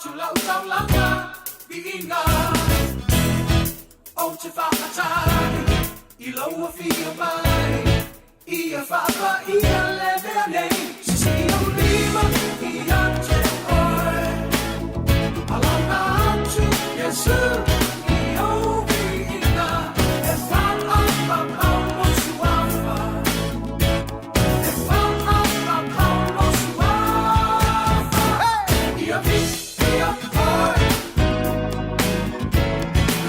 Abatula utawlanga biinga O te whakatai I loa whia mai Ia whapa ia leve nei Si o lima I ante oe Alanga atu Iesu I o biinga E whaapa paulo suafa E whaapa paulo suafa Ia vi, ia oe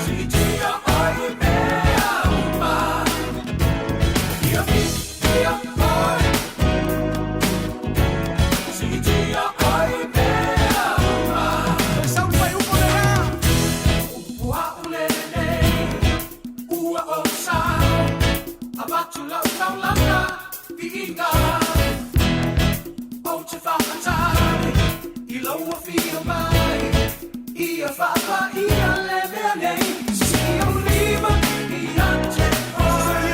Si tia oe mea uma Ia vi, ia oe Si tia oe mea uma Sound vai upo lea Ua ulele Ua o sao Abatula utaulanga Biinga O te whakatai I loa whia mai Ia whapa ia leve nei Si o lima I ante oe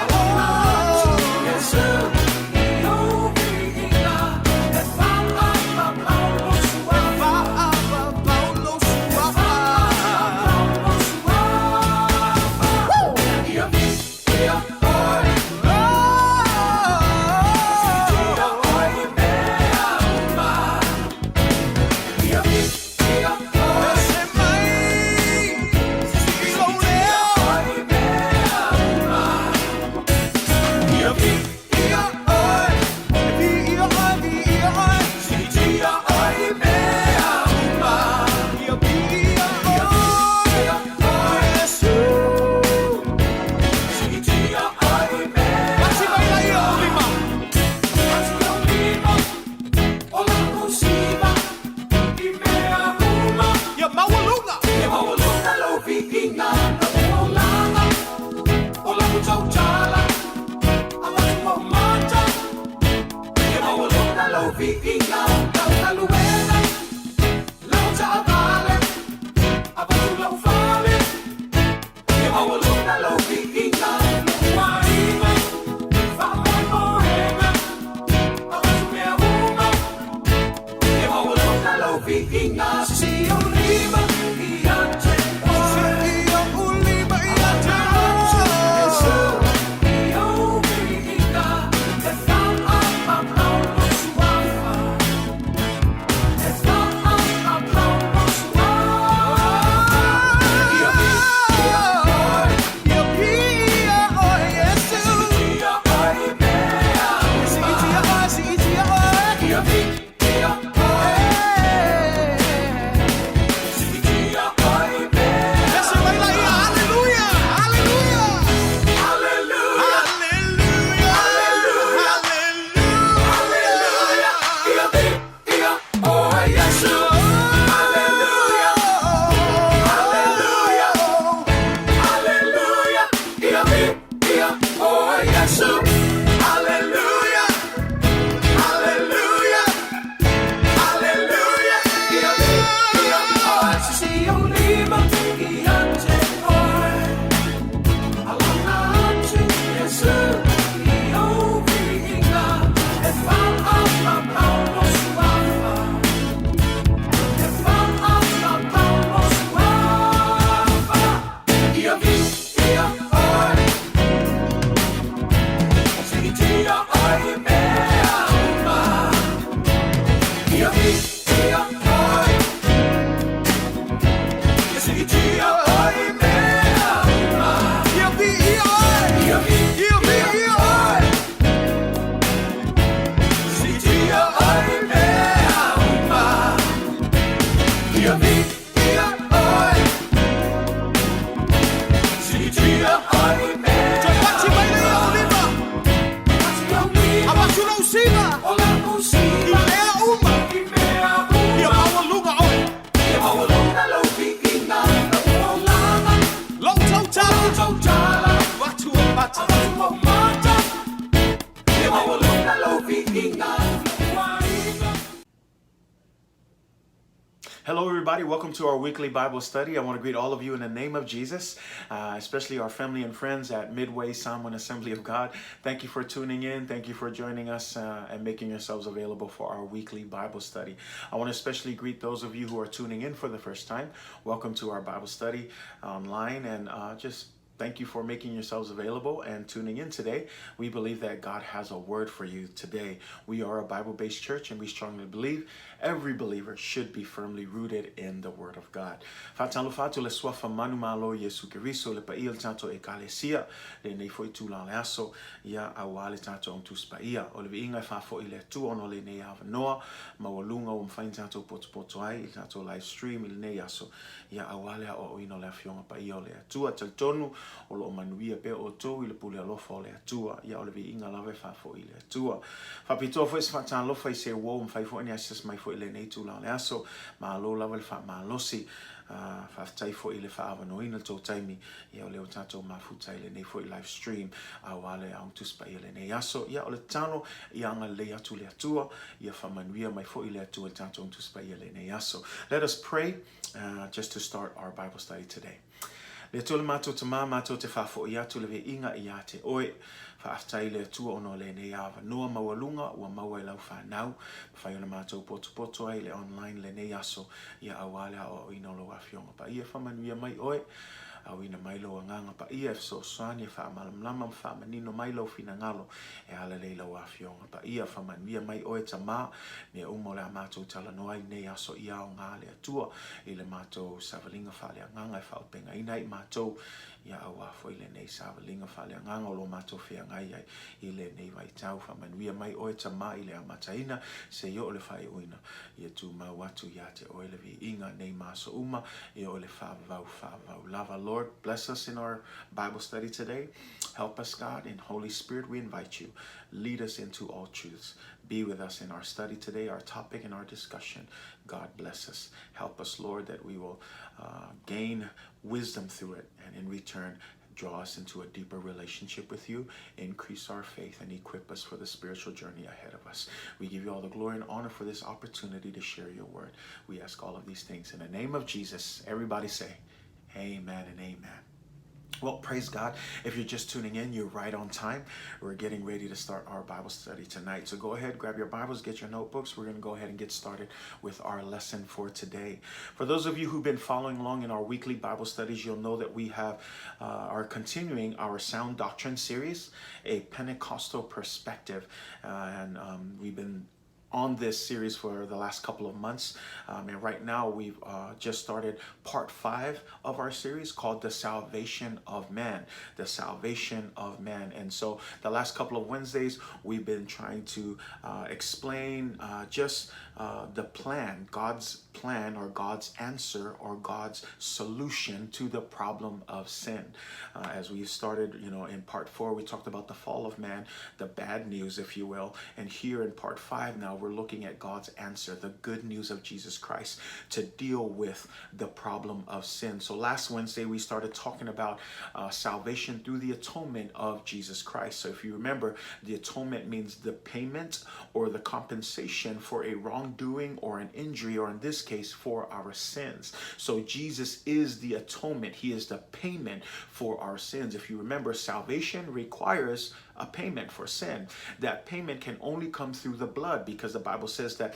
Alanga atu Iesu I o biinga E whaapa paulo suafa E whaapa paulo suafa Ia vi, ia oe Si tia oe mea uma Ia vi, ia oe Si tia oe mea uma Ia vi, ia oe Si tia oe mea uma Ia vi, ia oe Si tia oe mea uma Ati o lima O la musiva I mea uma Ia mawalunga lo viinga Na uolanga O la Togiola Amatu o mata Ia mawalunga lo viinga Lau taluena Lau taavale Abatu lau fale Ia mawalunga lo viinga Uaima Whamai moenga Abatu mea uma Ia mawalunga lo viinga Si o lima I ante oe Alanga atu Iesu I o biinga E whaapa paulo suafa E whaapa paulo suafa Ia vi, ia oe Si tia oe mea uma Ia vi, ia oe Hello, everybody. Welcome to our weekly Bible study. I want to greet all of you in the name of Jesus, especially our family and friends at Midway Someone Assembly of God. Thank you for tuning in. Thank you for joining us and making yourselves available for our weekly Bible study. I want to especially greet those of you who are tuning in for the first time. Welcome to our Bible study online, and just thank you for making yourselves available and tuning in today. We believe that God has a word for you today. We are a Bible-based church, and we strongly believe every believer should be firmly rooted in the Word of God. Fatalufatu le swafa manu malo Iesu Keriso le paia tanto ekalesia le nei foi tu la aso ya awale tanto on tu spaia o le inga fa fo ile tu ono le nei ava noa mawalunga o mfain tanto poto ai tanto live stream ile nei aso ya awale o ino le afionga paia le tua tonu o lo manuia pe o to ile pule alofa le tua ya o le inga lave fa fo ile tua fa pito fo fa tan lo fa se wo mfai fo ni assess my fo ile nei tu la aso ma lo lave fa ma losi fa tai fo ile fa ava no ina to taimi ya o le tato ma futa ile nei fo live stream awale au tu spa ile nei aso ya o le tano ya nga le atu le tua ya fa manuia mai fo ile atu tato tu spa ile nei aso. Let us pray just to start our Bible study today. Le tole mato te mā mato te whafo i atu le ve inga i ate oe whaaftai le tua ono le ne awa noa mawalunga ua maua i lau whanau whai ona mato poto ai le online le ne aso ia awale o ino lo awhionga pa ia whamanuia mai oe au ina mailo a nganga pa ia so soani fa malamlama fa manino mailo fina ngalo e ala leila wa fionga pa ia fa manuia mai oe tama ne umo le mato tala noai ne aso ia o ngale atua ile mato savalinga fa le nganga fa penga ina i mato ia awa fo ile nei savalinga fa le nganga lo mato fia ngai ai ile nei vai tau fa manuia mai oe tama ile amataina se yo le fa uina ia tu ma watu ia te oe le vi inga nei maso uma ia o le fa vau lava Lord, bless us in our Bible study today. Help us, God. In Holy Spirit, we invite you. Lead us into all truths. Be with us in our study today, our topic and our discussion. God bless us. Help us, Lord, that we will gain wisdom through it. And in return, draw us into a deeper relationship with you, increase our faith, and equip us for the spiritual journey ahead of us. We give you all the glory and honor for this opportunity to share your word. We ask all of these things in the name of Jesus. Everybody say, amen and amen. Well, praise God. If you're just tuning in, you're right on time. We're getting ready to start our Bible study tonight. So go ahead, grab your Bibles, get your notebooks. We're going to go ahead and get started with our lesson for today. For those of you who've been following along in our weekly Bible studies, you'll know that we are continuing our Sound Doctrine series, a Pentecostal perspective. We've been on this series for the last couple of months, and right now we've just started part 5 of our series called The Salvation of Man. The Salvation of Man. And so the last couple of Wednesdays we've been trying to explain the plan, God's plan or God's answer or God's solution to the problem of sin. As we started, in part 4, we talked about the fall of man, the bad news, if you will, and here in part 5 now we're looking at God's answer, the good news of Jesus Christ to deal with the problem of sin. So last Wednesday we started talking about salvation through the atonement of Jesus Christ. So if you remember, the atonement means the payment or the compensation for a wrongdoing or an injury, or in this case for our sins. So Jesus is the atonement. He is the payment for our sins. If you remember, salvation requires a payment for sin. That payment can only come through the blood, because the Bible says that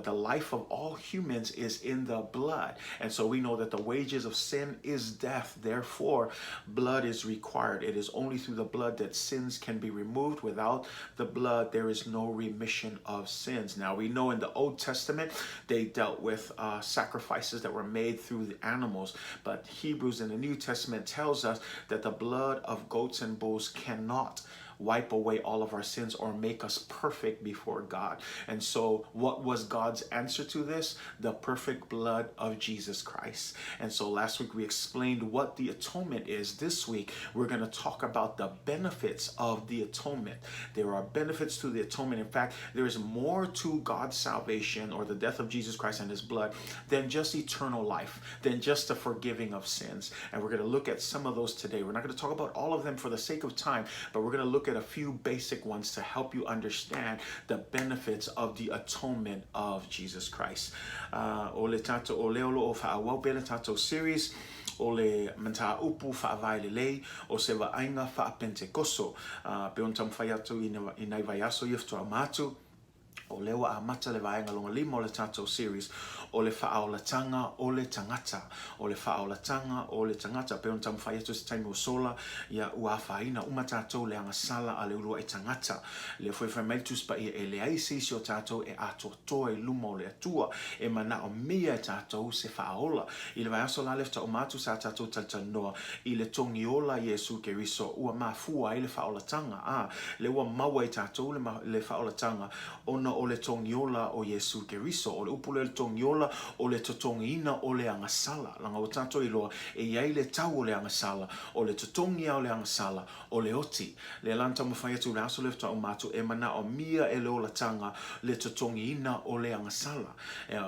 the life of all humans is in the blood. And so we know that the wages of sin is death. Therefore, blood is required. It is only through the blood that sins can be removed. Without the blood, there is no remission of sins. Now, we know in the Old Testament, they dealt with sacrifices that were made through the animals. But Hebrews in the New Testament tells us that the blood of goats and bulls cannot wipe away all of our sins or make us perfect before God. And so what was God's answer to this? The perfect blood of Jesus Christ. And so last week we explained what the atonement is. This week we're going to talk about the benefits of the atonement. There are benefits to the atonement. In fact, there is more to God's salvation or the death of Jesus Christ and his blood than just eternal life, than just the forgiving of sins. And we're going to look at some of those today. We're not going to talk about all of them for the sake of time, but we're going to look look at a few basic ones to help you understand the benefits of the atonement of Jesus Christ. O le tato o leolo o whaawau pele tato series o le manta upu whaavaile lei o se waainga wha Pentekoso. Pe on tam whai atu i nei vai aso ifto amatu. O lewa a mata le vaenga longa lima o le tatou series o le whaolatanga o le tangata. O le whaolatanga o le tangata. Pe on tamu whai atu se taimi o sola ia ua whaina uma tatou le anga sala a le urua e tangata. Le whai meitus pa ia e le aisi si o tatou e ato toa e luma o le atua e mana o mia e tatou se whaola. I le vai aso la lefta o matu sa tatou taltanoa i le Togiola Iesu Keriso ua mafua i le whaolatanga. Le ua maua i tatou le whaolatanga ona o le Togiola o Iesu Keriso, o le upule le Togiola o le totongiina o le angasala. Langa o tato i loa e iai le tau o le angasala, o le totongia o le angasala, o le oti. Le lanta mawhai atu le aso lefta o matu e mana o mia e le o la tanga le totongiina o le angasala.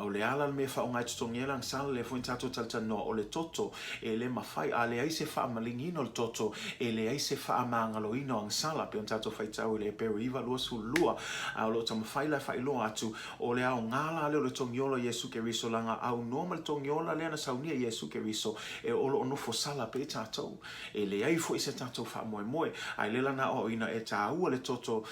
O le ala me wha o ngai totongia le angasala le fuin tato taltanoa o le toto e le mawhai a le aise wha malingino le toto e le aise wha mangaloino angasala. Pe on tato whai tau i le periva lua su lua a lo tama whai la whailo atu o le au ngala le o le Togiola Iesu Keriso langa au normal Togiola le ana saunia Iesu Keriso e olo ono fosala pe tatou e le ai fo i se tatou wha moe moe ai le lana o ina e tā ua le toto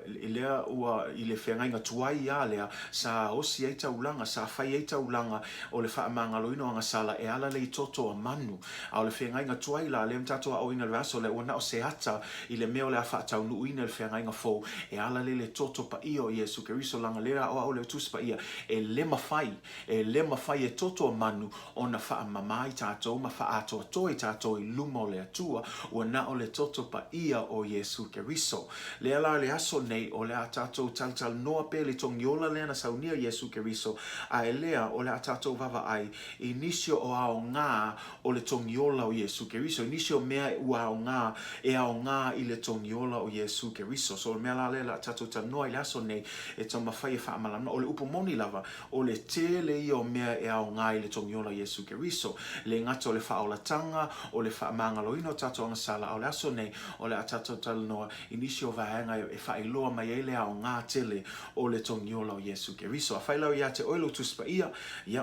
i lea ua i le whengai ngā tuai a lea sa osi ei taulanga sa whai ei taulanga o le wha mangaloino anga sala e ala le i toto a manu a o le whengai ngā tuai la le mtato a o ina le aso le wana o se ata i le meo le a wha tau nuina le whengai ngā fau e ala le toto pa io Iesu Keriso langa lera o le tuspa ia e le mawhai e toto manu o na wha mamai tātou ma wha ato atoi tātou i luma o le atua ua na o le toto pa ia o Iesu Keriso. Le ala le aso nei o le a tātou tal noa pe le Togiola le ana saunia Iesu Keriso a e lea o le a tātou vava ai inisio o ao ngā o le Togiola o Iesu Keriso inisio mea ua ao ngā i le Togiola o Iesu Keriso. So mea la le la tātou tal noa i le aso nei e tau mawhai e whaamalama o le upo moni lava o le tele i o mea e ao ngai le Togiola Iesu Keriso le ngata o le whaolatanga o le whaamangaloino tatou angasala o le aso nei o le a tatou talanoa inisio vaenga e whaailoa mai e le ao ngā tele o le Togiola o Iesu Keriso a whailau ia te oilo tuspa ia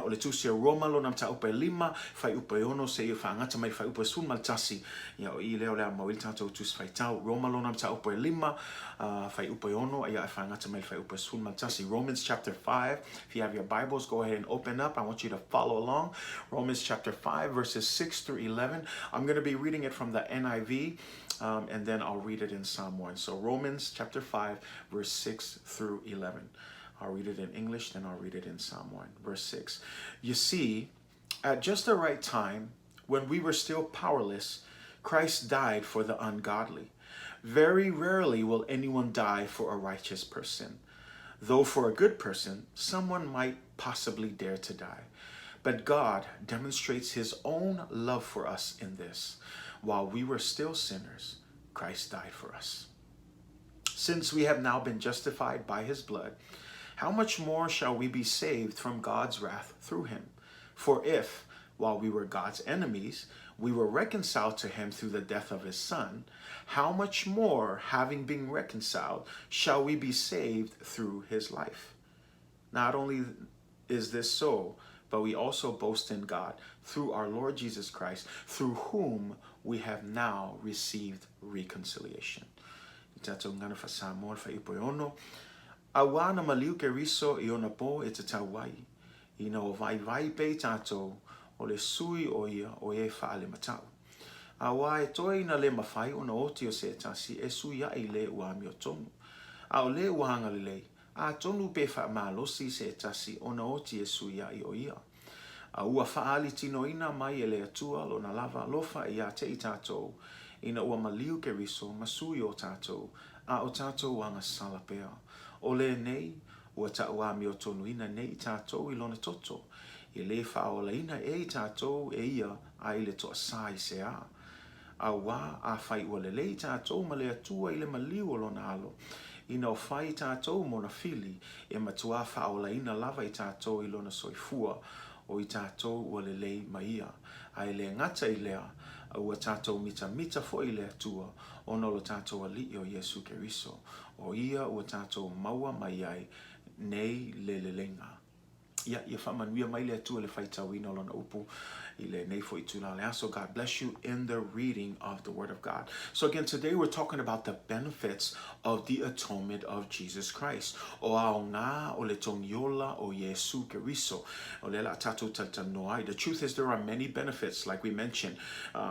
o le tusia Roma lo nam ta upa e lima whai upa e ono se i whaangata mai whai upa e sun maltasi ia o i leo le a mawili tatou tuspa i tau Roma lo nam ta upa e lima whai upa e ono ia e whaangata mai whai upa e sun maltasi Romans chapter 5. If you have your Bibles, go ahead and open up. I want you to follow along. Romans chapter 5, verses 6 through 11. I'm going to be reading it from the NIV, and then I'll read it in Psalm 1. So Romans chapter 5, verse 6 through 11. I'll read it in English, then I'll read it in Psalm 1, verse 6. You see, at just the right time, when we were still powerless, Christ died for the ungodly. Very rarely will anyone die for a righteous person. Though for a good person, someone might possibly dare to die. But God demonstrates his own love for us in this. While we were still sinners, Christ died for us. Since we have now been justified by his blood, how much more shall we be saved from God's wrath through him? For if, while we were God's enemies, we were reconciled to him through the death of his son, how much more, having been reconciled, shall we be saved through his life? Not only is this so, but we also boast in God through our Lord Jesus Christ, through whom we have now received reconciliation. Awana maliu Keriso i ona po e te tauai. Ina o vai pe tātou o le sui o ia o e whaale matau. A wā e toi na le mawhai o na oti o se tasi e sui a i le ua mi o tonu. A o le uahanga le lei, a tonu pe wha malosi se tasi o na oti e sui a i o ia. A ua whaali tino ina mai e le atua lo na lava lofa i a te i tātou. Ina ua maliu Keriso masui o tātou, a o tātou anga salapea. O le nei, ua ta ua mi o tonu ina nei tātou i lona toto. I le whaola ina e tātou e ia a i le toa sai se a. A wā a whai ua le lei tātou ma le atua i le maliu o lona alo. Ina o whai tātou mona fili e matua whaola ina lava i tātou i lona soifua o i tātou ua le lei ma ia. A i le ngata i lea ua tātou mita fo i le atua, ono lo tātou ali o Iesu Keriso, o ia ua tātou maua mai ai, nei le lenga. Ia whamanuia mai le atua le whaitawina lona upu I le nei fo I tūlale. So God bless you in the reading of the Word of God. So again, today we're talking about the benefits of the atonement of Jesus Christ. O Aoga o le Togiola o Iesu Keriso. O le la tātou tatanoai. The truth is there are many benefits, like we mentioned.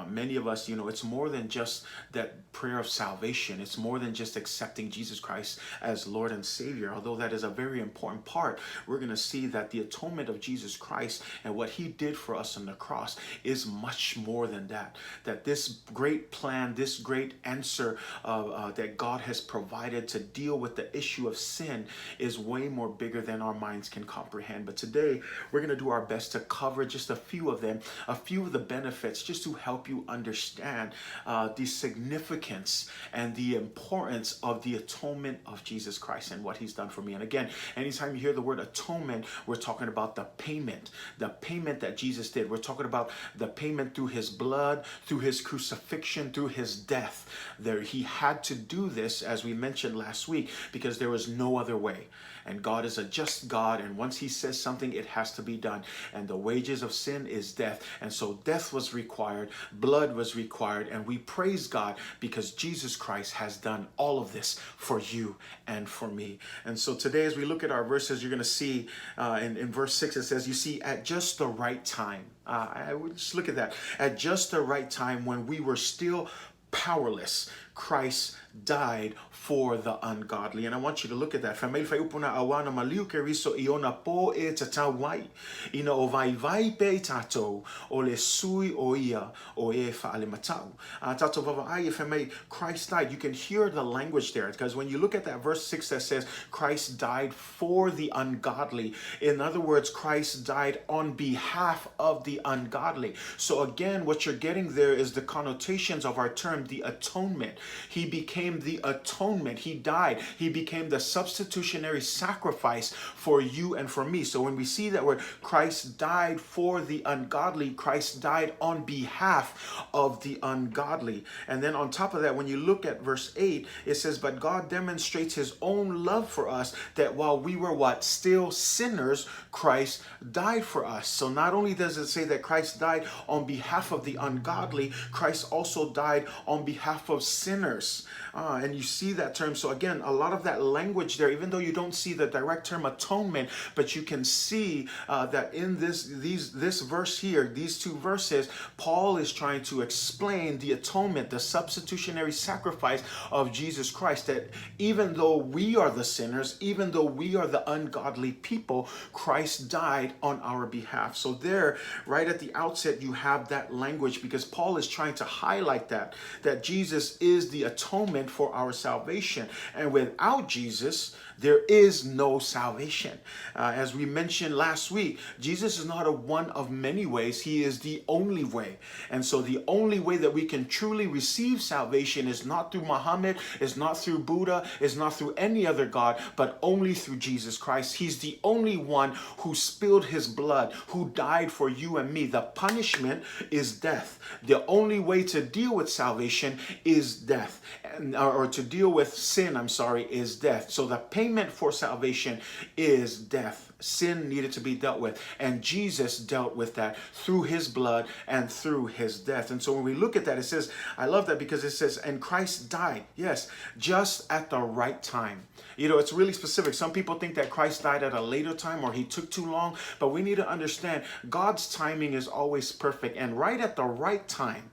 Many of us, it's more than just that prayer of salvation. It's more than just accepting Jesus Christ as Lord and Savior. Although that is a very important part, we're going to see that the atonement of Jesus Christ and what He did for us on the cross is much more than that. That this great plan, this great answer that God has provided to deal with the issue of sin is way more bigger than our minds can comprehend. But today, we're going to do our best to cover just a few of them, a few of the benefits, just to help you understand the significance and the importance of the atonement of Jesus Christ and what He's done for me. And again, anytime you hear the word atonement, we're talking about the payment that Jesus did. We're talking about the payment through His blood, through His crucifixion, through His death. There, He had to do this, as we mentioned last week, because there was no other way. And God is a just God, and once He says something, it has to be done. And the wages of sin is death. And so death was required, blood was required, and we praise God because Jesus Christ has done all of this for you and for me. And so today, as we look at our verses, you're going to see in verse 6, it says, you see, at just the right time. I would just look at that. At just the right time, when we were still powerless, Christ died for the ungodly. And I want you to look at that. Family fa upuna awana maliu Keriso iona po e tatawai. Ina o vai pe tato o le sui o ia o e fa ale matau. Tato vava ai family, Christ died. You can hear the language there, because when you look at that verse 6 that says Christ died for the ungodly. In other words, Christ died on behalf of the ungodly. So again, what you're getting there is the connotations of our term, the atonement. He became the atonement. He died. He became the substitutionary sacrifice for you and for me. So when we see that word, Christ died for the ungodly, Christ died on behalf of the ungodly. And then on top of that, when you look at verse 8, it says, but God demonstrates His own love for us, that while we were what? Still sinners, Christ died for us. So not only does it say that Christ died on behalf of the ungodly, Christ also died on behalf of sinners. And you see that term. So again, a lot of that language there, even though you don't see the direct term atonement, but you can see that in this verse here, these two verses, Paul is trying to explain the atonement, the substitutionary sacrifice of Jesus Christ, that even though we are the sinners, even though we are the ungodly people, Christ died on our behalf. So there, right at the outset, you have that language, because Paul is trying to highlight that Jesus is the atonement for our salvation. And without Jesus, there is no salvation. As we mentioned last week, Jesus is not a one of many ways. He is the only way. And so the only way that we can truly receive salvation is not through Muhammad, is not through Buddha, is not through any other God, but only through Jesus Christ. He's the only one who spilled His blood, who died for you and me. The punishment is death. The only way to deal with salvation is death, or to deal with sin, is death. So the payment for salvation is death. Sin needed to be dealt with, and Jesus dealt with that through His blood and through His death. And so when we look at that, it says, I love that, because it says, and Christ died, yes, just at the right time. It's really specific. Some people think that Christ died at a later time, or He took too long, but we need to understand God's timing is always perfect, and right at the right time,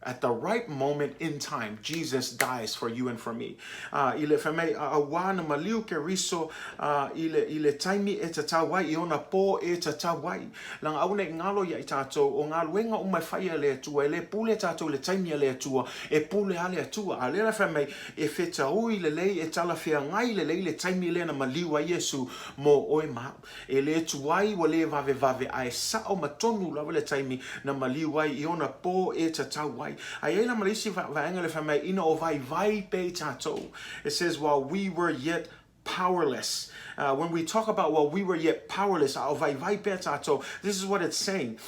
at the right moment in time, Jesus dies for you and for me. Ile feme awana maliu Keriso ile taimi e tatawai iona po e tatawai. Lang aune ngalo ya itato o ngalwenga umafaya le tua le pule tato le taimi le tua e pule ale tua. Ale feme e feta ui le lei e talafia ngai le lei le taimi le na maliu a Iesu mo oi ma. E le tuai wa le vave ai sa o matonu la le taimi na maliu ai iona po e tatawai. It says, while we were yet powerless. when we talk about while we were yet powerless, this is what it's saying.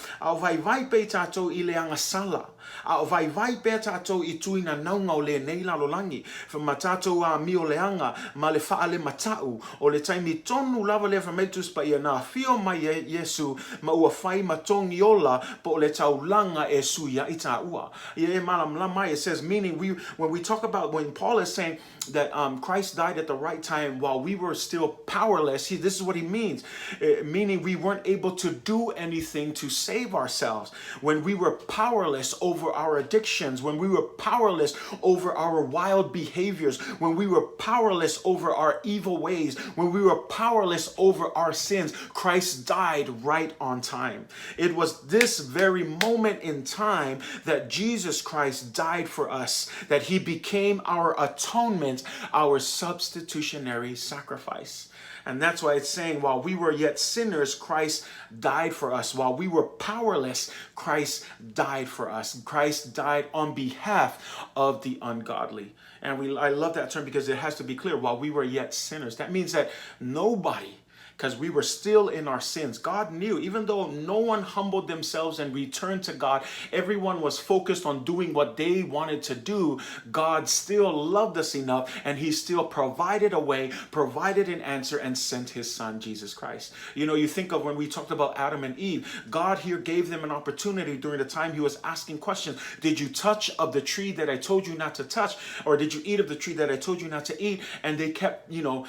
It says, meaning when we talk about, when Paul is saying that Christ died at the right time while we were still powerless, this is what he means, meaning we weren't able to do anything to save ourselves. When we were powerless over our addictions, when we were powerless over our wild behaviors, when we were powerless over our evil ways, when we were powerless over our sins, Christ died right on time. It was this very moment in time that Jesus Christ died for us, that he became our atonement, our substitutionary sacrifice. And that's why it's saying, while we were yet sinners, Christ died for us. While we were powerless, Christ died for us. Christ died on behalf of the ungodly. And I love that term because it has to be clear. While we were yet sinners, that means that nobody, because we were still in our sins, God knew, even though no one humbled themselves and returned to God, everyone was focused on doing what they wanted to do, God still loved us enough, and he still provided a way, provided an answer, and sent his son, Jesus Christ. You know, you think of when we talked about Adam and Eve, God here gave them an opportunity during the time he was asking questions. Did you touch of the tree that I told you not to touch? Or did you eat of the tree that I told you not to eat? And they kept, beating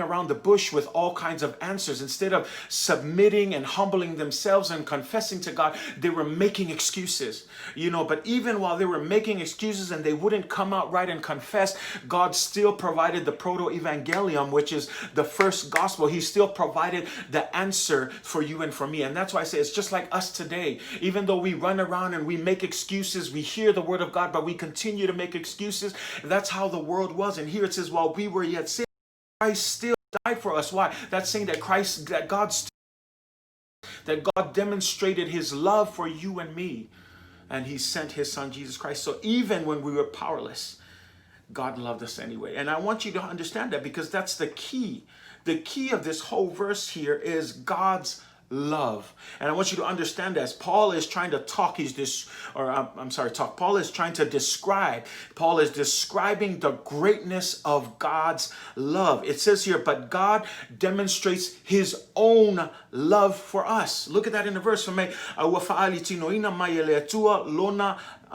around the bush with all kinds of answers. Instead of submitting and humbling themselves and confessing to God, they were making excuses. But even while they were making excuses and they wouldn't come out right and confess, God still provided the proto-evangelium, which is the first gospel. He still provided the answer for you and for me. And that's why I say it's just like us today. Even though we run around and we make excuses, we hear the word of God, but we continue to make excuses. That's how the world was. And here it says, while we were yet sinners, Christ still died for us. Why? That's saying that God demonstrated his love for you and me, and he sent his son Jesus Christ. So even when we were powerless, God loved us anyway. And I want you to understand that, because that's the key. The key of this whole verse here is God's love. And I want you to understand that as Paul is trying to talk, Paul is trying to describe, Paul is describing the greatness of God's love. It says here, but God demonstrates his own love for us. Look at that in the verse.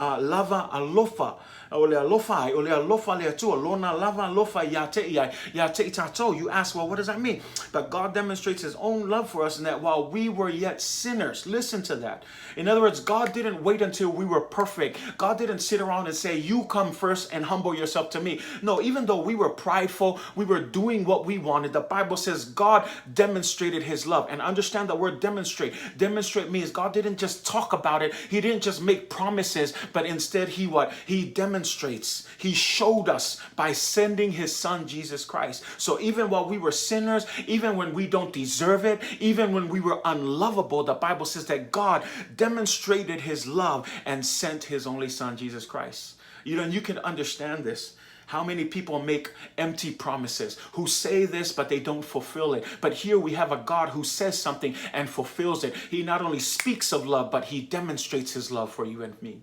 Lava alofa ole alofa le atua lona lava alofa ya te itato. You ask, well, what does that mean? But God demonstrates his own love for us in that while we were yet sinners, listen to that. In other words, God didn't wait until we were perfect. God didn't sit around and say, you come first and humble yourself to me. No, even though we were prideful, we were doing what we wanted, the Bible says God demonstrated his love. And understand the word demonstrate. Demonstrate means God didn't just talk about it. He didn't just make promises, but instead he demonstrates. He showed us by sending his son Jesus Christ. So even while we were sinners, even when we don't deserve it, even when we were unlovable, the Bible says that God demonstrated his love and sent his only son Jesus Christ. You can understand this. How many people make empty promises, who say this, but they don't fulfill it? But here we have a God who says something and fulfills it. He not only speaks of love, but he demonstrates his love for you and me.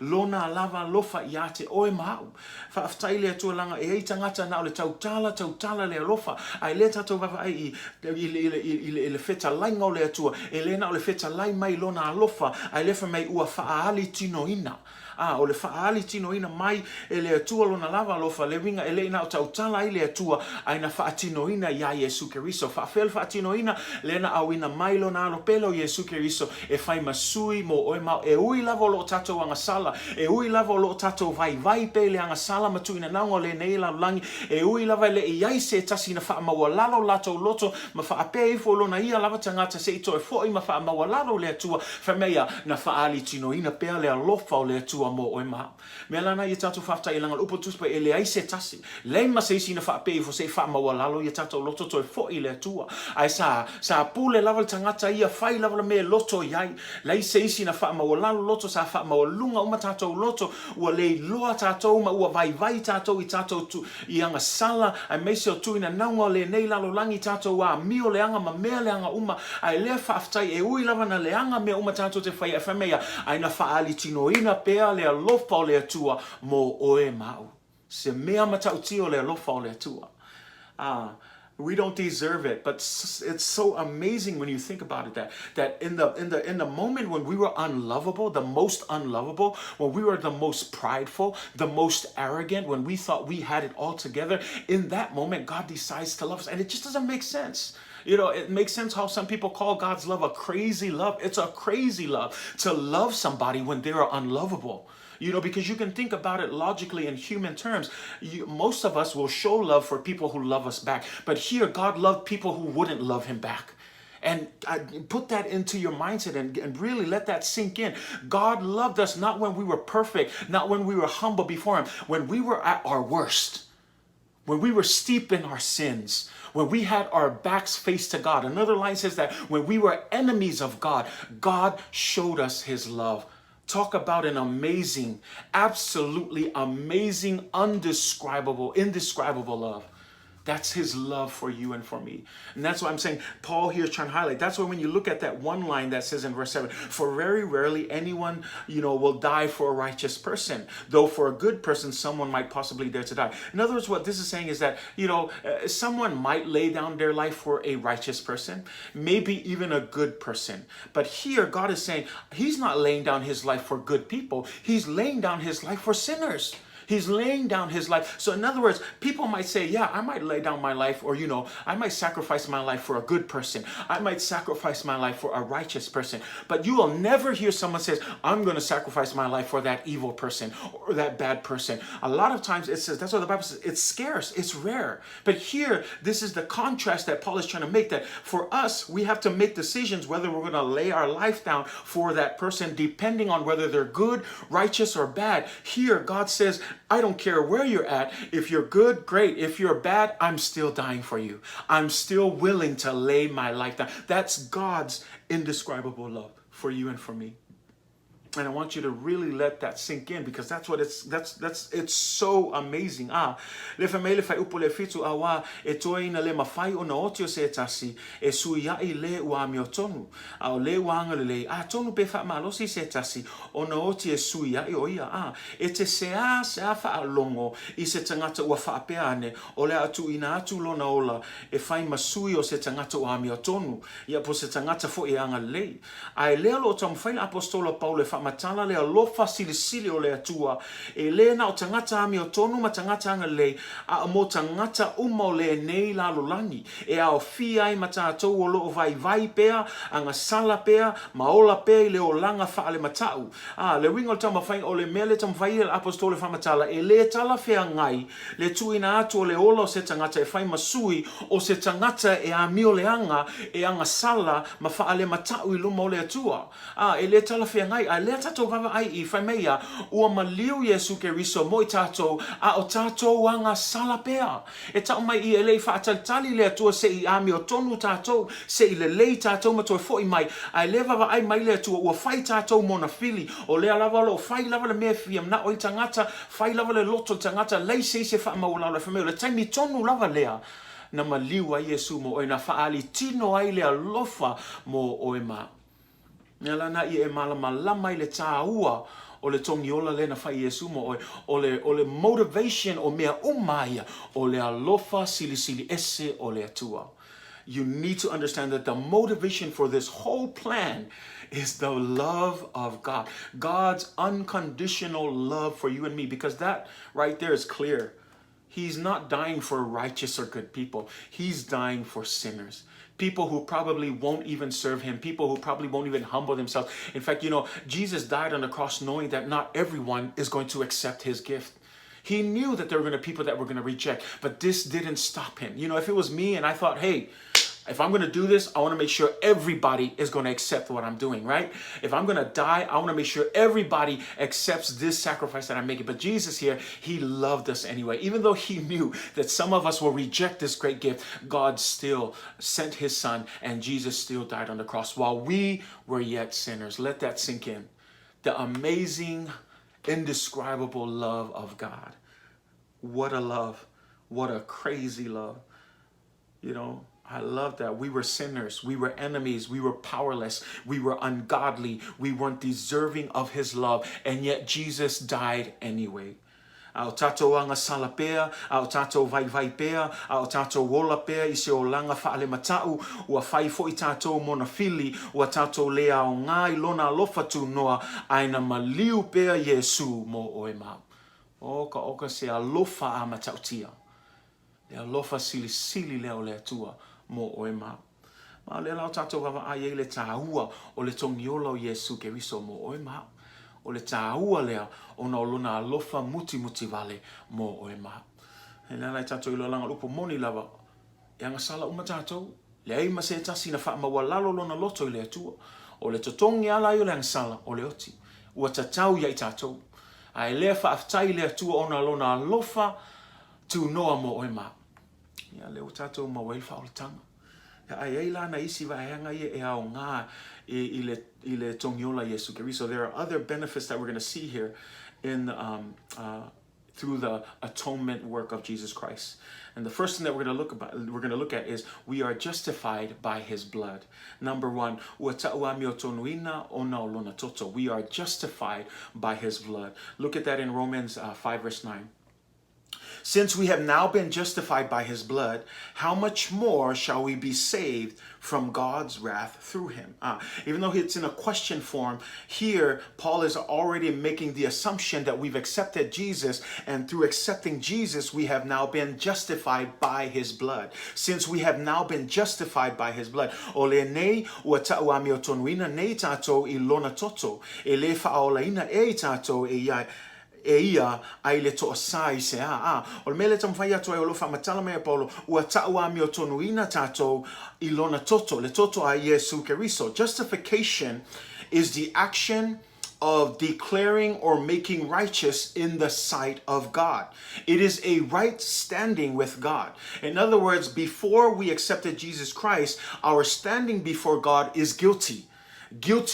Lona lava lofa yate oe mau. Faaftaile atua langa e tangata na ole tautala le alofa. Ai le tatou vava ai le feta lainga ole atua. E le na ole feta lai mai lona alofa. Ai le fa mai ua faaali tinoina. O le faali tino ina mai e le atua lona lava lofa le winga e le ina o tautala i le atua ai na faatino ina ya Iesu Keriso. Faafel faatino ina le na awina mai lona alopelo Iesu Keriso e fai masui mo oe mau e ui lava lo tatou anga sala e ui lava lo tatou vai pe le anga sala matu ina naunga le neila langi e ui lava le iai se tasi na faa mawalalo lato loto ma faa pe ifo lona ia lava tangata se ito e fo i ma faa mawalalo le atua fa mea na faali tino ina pea le alofa o le atua tua mo o ma. Me lana ia tatu whafta i langa upo tuspa e le ai se tasi. Lei ma se sina whape fo se wha mawalalo ia tatu loto toi fo i le tua. Ai sa pule laval tangata ia whai laval me loto iai. Lei se sina wha mawalalo loto sa wha mawalunga uma tatu loto. Ua le loa tatu ma ua vai tatu i tatu tu i anga sala. Ai meise o tuina naunga le nei lalo langi tatu wa mio le anga ma mea le anga uma. Ai le whaftai e ui lava na le anga mea uma tatu te whai e whamea. Ai na whaali tino ina pea le alofa o le atua mo oe mau. Se mea matau tio le alofa o le atua. We don't deserve it, but it's so amazing when you think about it that in the moment when we were unlovable, the most unlovable, when we were the most prideful, the most arrogant, when we thought we had it all together, in that moment God decides to love us, and it just doesn't make sense. You know, it makes sense how some people call God's love a crazy love. It's a crazy love to love somebody when they are unlovable. You know, because you can think about it logically in human terms. Most of us will show love for people who love us back. But here, God loved people who wouldn't love him back. And put that into your mindset and really let that sink in. God loved us not when we were perfect, not when we were humble before him, when we were at our worst, when we were steep in our sins, when we had our backs faced to God. Another line says that when we were enemies of God, God showed us his love. Talk about an amazing, absolutely amazing, indescribable love. That's his love for you and for me. And that's what I'm saying. Paul here is trying to highlight. That's why when you look at that one line that says in verse 7, for very rarely anyone, will die for a righteous person. Though for a good person, someone might possibly dare to die. In other words, what this is saying is that, someone might lay down their life for a righteous person, maybe even a good person. But here, God is saying, he's not laying down his life for good people. He's laying down his life for sinners. He's laying down his life. So in other words, people might say, yeah, I might lay down my life, or, I might sacrifice my life for a good person. I might sacrifice my life for a righteous person. But you will never hear someone say, I'm going to sacrifice my life for that evil person or that bad person. A lot of times it says, that's what the Bible says, it's scarce, it's rare. But here, this is the contrast that Paul is trying to make, that for us, we have to make decisions whether we're going to lay our life down for that person, depending on whether they're good, righteous, or bad. Here, God says, I don't care where you're at. If you're good, great. If you're bad, I'm still dying for you. I'm still willing to lay my life down. That's God's indescribable love for you and for me. And I want you to really let that sink in, because that's what it's so amazing. Le famele fai upo le fitu awa e toina le mafai o na otio se tasi e suiai le ua mi tonu. Au le wanga le tonu pe fa malosi se tasi o na oti e suiai o ia e te sea fa longo I se tangata ua fa peane o le atu ina atu lona ola e fai masui o se tangata ua mi tonu. Ia po se tangata fo e anga le. Ai le lo tam fai apostola Paulo matala le alofa silisili o le atua e le na o tangata ami o tonu ma tangata anga le a mo tangata uma o le nei la lolangi e a o fia I matatou o lo vai pea anga sala pea maola pea I le o langa fa le matau le wingo tama fai o le mele tam fai le apostole fa matala e le tala fea ngai le tuina atu o le ola o se tangata e fai masui o se tangata e a mio le anga e anga sala ma fa le matau I luma o le atua e le tala fea ngai a le tatou vava ai I whaimeia ua maliu Iesu Keriso mo I tatou a o tatou anga sala pea. E tau mai I elei whaatalitali le atua se I ami o tonu tatou se I le lei tatou ma toi fo I mai ai le vava ai mai le atua ua whai tatou mona fili o le lava lo whai lava le mea fiam na o I tangata whai lava le loto tangata lei se wha maula le whaimea le taimi tonu lava lea na maliu ai Iesu mo o na whaali tino ai le alofa mo o e maa. Nea lana I e malama I le tāua o le Togiola le na whai Iesu mo o le motivation o mea umaia o le alofa silisili ese o le atua. You need to understand that the motivation for this whole plan is the love of God. God's unconditional love for you and me, because that right there is clear. He's not dying for righteous or good people. He's dying for sinners. People who probably won't even serve him. People who probably won't even humble themselves. In fact, Jesus died on the cross knowing that not everyone is going to accept his gift. He knew that there were going to be people that were going to reject, but this didn't stop him. If it was me and I thought, hey, If I'm going to do this, I want to make sure everybody is going to accept what I'm doing, right? If I'm going to die, I want to make sure everybody accepts this sacrifice that I'm making. But Jesus here, he loved us anyway. Even though he knew that some of us will reject this great gift, God still sent his son, and Jesus still died on the cross while we were yet sinners. Let that sink in. The amazing, indescribable love of God. What a love. What a crazy love. You know, I love that. We were sinners. We were enemies. We were powerless. We were ungodly. We weren't deserving of his love. And yet Jesus died anyway. Ao tatou anga sala pea, ao tatou vai pea, ao tatou wola pea i se o langa whaale matau, ua whai fo I tatou mona fili, ua tatou lea o ngā ilona alofa tu noa, aina maliu pea Iesu mo oe mau. Oka se alofa a matautia. Le alofa sili leo le atua mo oe mau. Ma le lau tatou wawa ai le tāua o le Togiola o Iesu Keriso mo oe mau. O le tāua lea o na olona alofa muti vale mo oe mau. E nana I tatou ilo langa lupo moni lava. E anga sala uma tatou. Le aima se tasi na wha mawalalo lona loto I le atua. O le totongi ala I o le anga sala o le oti. Ua tatau ia I tatou. Ai lea wha aftai le atua o na lona alofa tu noa mo oe mau. Ia leo tatou mawai wha o le tanga. Ai la na isi vaeanga e ao ngā I le Togiola Iesu Keriso. There are other benefits that we're going to see here in through the atonement work of Jesus Christ. And the first thing that we're going to look at is we are justified by his blood. Number one, we are justified by his blood. Look at that in Romans 5 verse 9. Since we have now been justified by his blood, how much more shall we be saved from God's wrath through him? Even though it's in a question form, here Paul is already making the assumption that we've accepted Jesus, and through accepting Jesus, we have now been justified by his blood. Since we have now been justified by his blood, ole nei ua ta'uami o tonuina nei tātou I lona toto, e le whaolaina e tātou e iai, e ia ai le toa sai se o le mele tamwhai atu ai o lo whamatala mea Paulo ua taua mi o tonuina tātou I lona toto, le toto a Iesu Keriso. Justification is the action of declaring or making righteous in the sight of God. It is a right standing with God. In other words, before we accepted Jesus Christ, our standing before God is guilty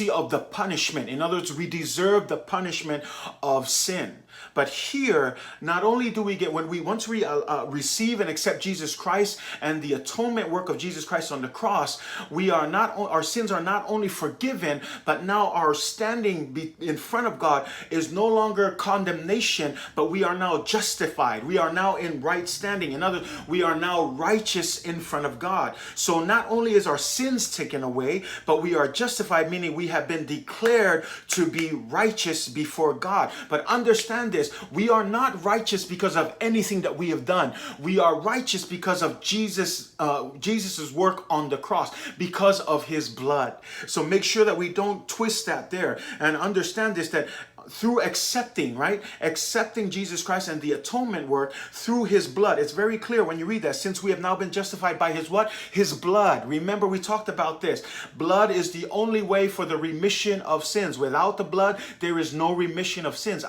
of the punishment. In other words, we deserve the punishment of sin. But here, not only do we get, once we receive and accept Jesus Christ and the atonement work of Jesus Christ on the cross, our sins are not only forgiven, but now our standing in front of God is no longer condemnation, but we are now justified. We are now in right standing. In other words, we are now righteous in front of God. So not only is our sins taken away, but we are justified, meaning we have been declared to be righteous before God. But understand this, we are not righteous because of anything that we have done. We are righteous because of Jesus's work on the cross, because of his blood. So make sure that we don't twist that there, and understand this, that through accepting Jesus Christ and the atonement work through his blood. It's very clear when you read that. Since we have now been justified by his what? His blood. Remember, we talked about this. Blood is the only way for the remission of sins. Without the blood, there is no remission of sins.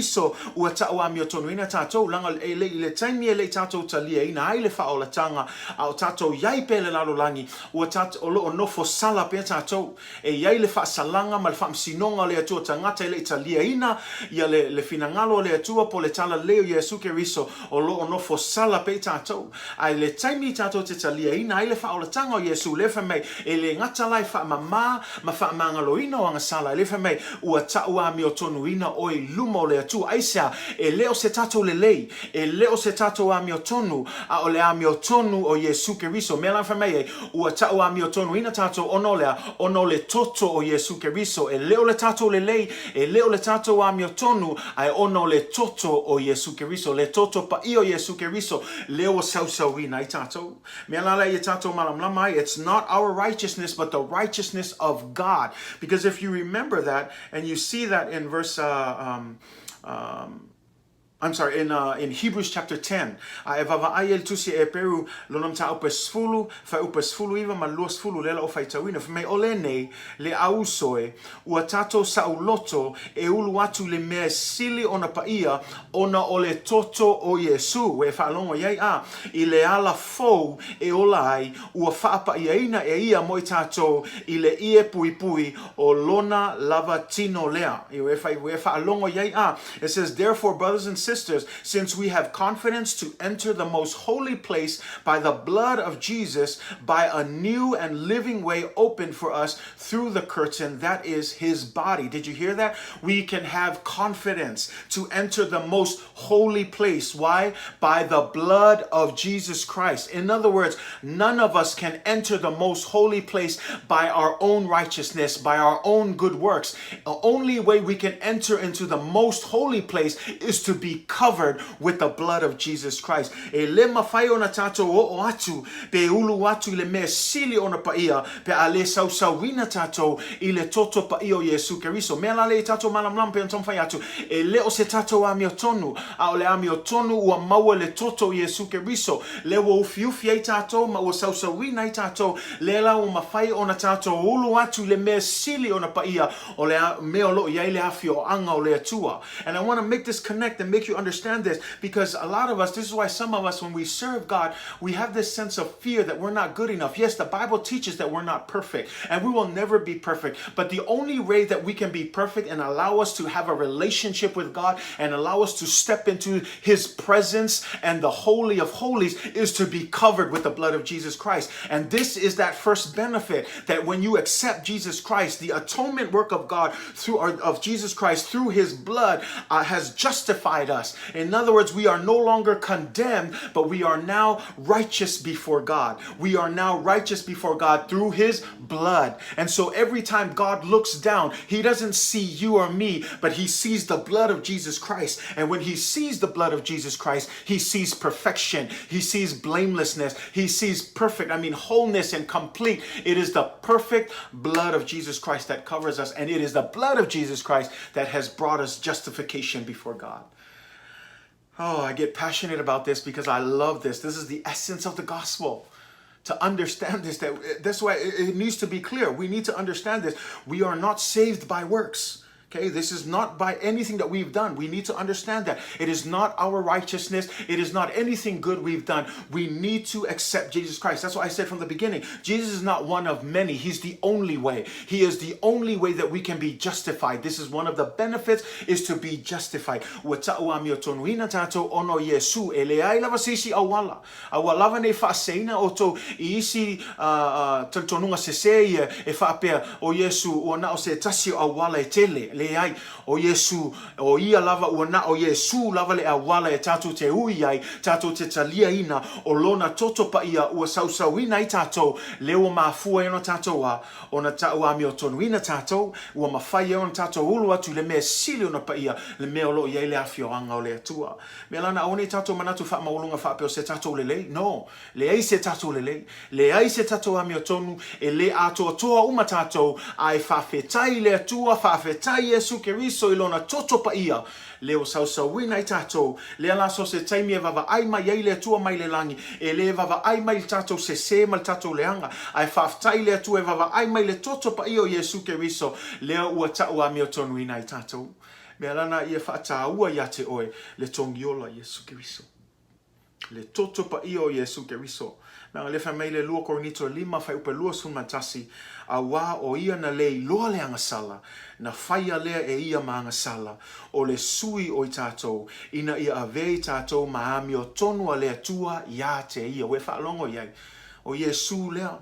Keriso ua ta'uami o tonuina tātou langa le taimi e le tātou talia ina ai le whaolatanga au tātou iai pele lalolangi ua tātou o loo nofo sala pe tātou e iai le whaasalanga ma le whaamsinonga le atua tangata e le talia ina ia le finangalo le atua po le tala leo Iesu Keriso o loo nofo sala pe tātou ai le taimi tātou te talia ina ai le whaolatanga o Iesu le whamei e le ngatalai whaamama ma whaamangaloina o anga sala le whamei ua ta'uami o tonuina oi lumo le tu aisa e leo se tato lelei e leo se tato a mio tonu a ole a mio tonu o Iesu Keriso mela fameye ua tau a mio tonu ina tato ono le toto o Iesu Keriso e leo le tato lelei e leo le tato a mio tonu ai ono le toto o Iesu Keriso le toto pa io Iesu Keriso leo sausawina i tato mela le tato malamlamai. It's not our righteousness but the righteousness of God, because if you remember that and you see that in verse in Hebrews chapter 10. Evava ayel tusi e peru lonam ta upesfulu fa upesfulu iva maluasfulu lela o faitawina fa me olene le ausoe uatato sauloto e uluatu le me sili ona paia ona ole toto o Iesu we fa longo yai a ile ala fo e olai ua fa pa iaina e ia moitato ile ie pui pui o lona lavatino lea we fa longo yai a. It says, therefore, brothers and sisters, since we have confidence to enter the most holy place by the blood of Jesus, by a new and living way opened for us through the curtain, that is his body. Did you hear that? We can have confidence to enter the most holy place. Why? By the blood of Jesus Christ. In other words, none of us can enter the most holy place by our own righteousness, by our own good works. The only way we can enter into the most holy place is to be covered with the blood of Jesus Christ. E le mawhai ona tato o atu, pe ulu atu le mea sili ona paia, pe a le sausawina tato i le toto paia o Iesu Keriso. Mea la le tato malamlam pe antom whai atu. E le o se tato a mio tonu, a o le a mio tonu ua maua le toto o Iesu Keriso. Le wa ufiufi ai tato, ma ua sausawina ai tato, le la o mawhai ona tato ulu atu le mea sili ona paia, o le mea lo iai le hafi o anga o le atua. And I want to make this connect and make you understand this, because a lot of us, this is why some of us, when we serve God, we have this sense of fear that we're not good enough. Yes, the Bible teaches that we're not perfect, and we will never be perfect, but the only way that we can be perfect and allow us to have a relationship with God and allow us to step into his presence and the Holy of Holies is to be covered with the blood of Jesus Christ. And this is that first benefit, that when you accept Jesus Christ, the atonement work of God of Jesus Christ through his blood has justified us. In other words, we are no longer condemned, but we are now righteous before God. We are now righteous before God through his blood. And so every time God looks down, he doesn't see you or me, but he sees the blood of Jesus Christ. And when he sees the blood of Jesus Christ, he sees perfection. He sees blamelessness. He sees wholeness and complete. It is the perfect blood of Jesus Christ that covers us. And it is the blood of Jesus Christ that has brought us justification before God. Oh, I get passionate about this because I love this. This is the essence of the gospel. To understand this, that's why it needs to be clear. We need to understand this. We are not saved by works. Okay, this is not by anything that we've done. We need to understand that. It is not our righteousness. It is not anything good we've done. We need to accept Jesus Christ. That's what I said from the beginning. Jesus is not one of many. He's the only way. He is the only way that we can be justified. This is one of the benefits, is to be justified. Ono Iesu eleai lava sisi awala. Awalava ne faaseina oto iisi tonunga sesei e faapea o Iesu ona o se tasi awala e tele. Leai o Iesu o ia lava ua o Iesu lava le awala e tatu te ui ai tatu te talia ina o lona toto pa ia ua sausauina i tatou leo mafua ena tatou a ona tau a mio tonu ina tatou ua mawhai ona tatou ulu atu le mea sili ona pa ia le mea lo iai le afio anga o le atua mea lana aone tatou manatu wha maulunga wha peo se tatou lelei no leai se tatou lelei leai se tatou a mio tonu e le atua toa uma tatou ai whawhetai le atua whawhetai Iesu Keriso ilona toto pa ia leo sausauina i tatou le alaso se taimi e vava ai mai ei le atua mai le langi e le vava ai mai tatou se mal tatou leanga ai whaftai le atua e vava ai mai le toto pa ia o Iesu Keriso leo ua tau a mio tonuina i tatou mea lana ia whaataua ia te oe le Togiola Iesu Keriso le toto pa ia o Iesu Keriso mea le whamei le lua korinito 5 whai upe lua sunmantasi a wā o ia na lei loa le angasala, na whaia lea e ia ma angasala, o le sui o i tātou, ina ia avei tātou maami o tonu a lea tua ia te ia, we whaalongo iai, o Iesu lea,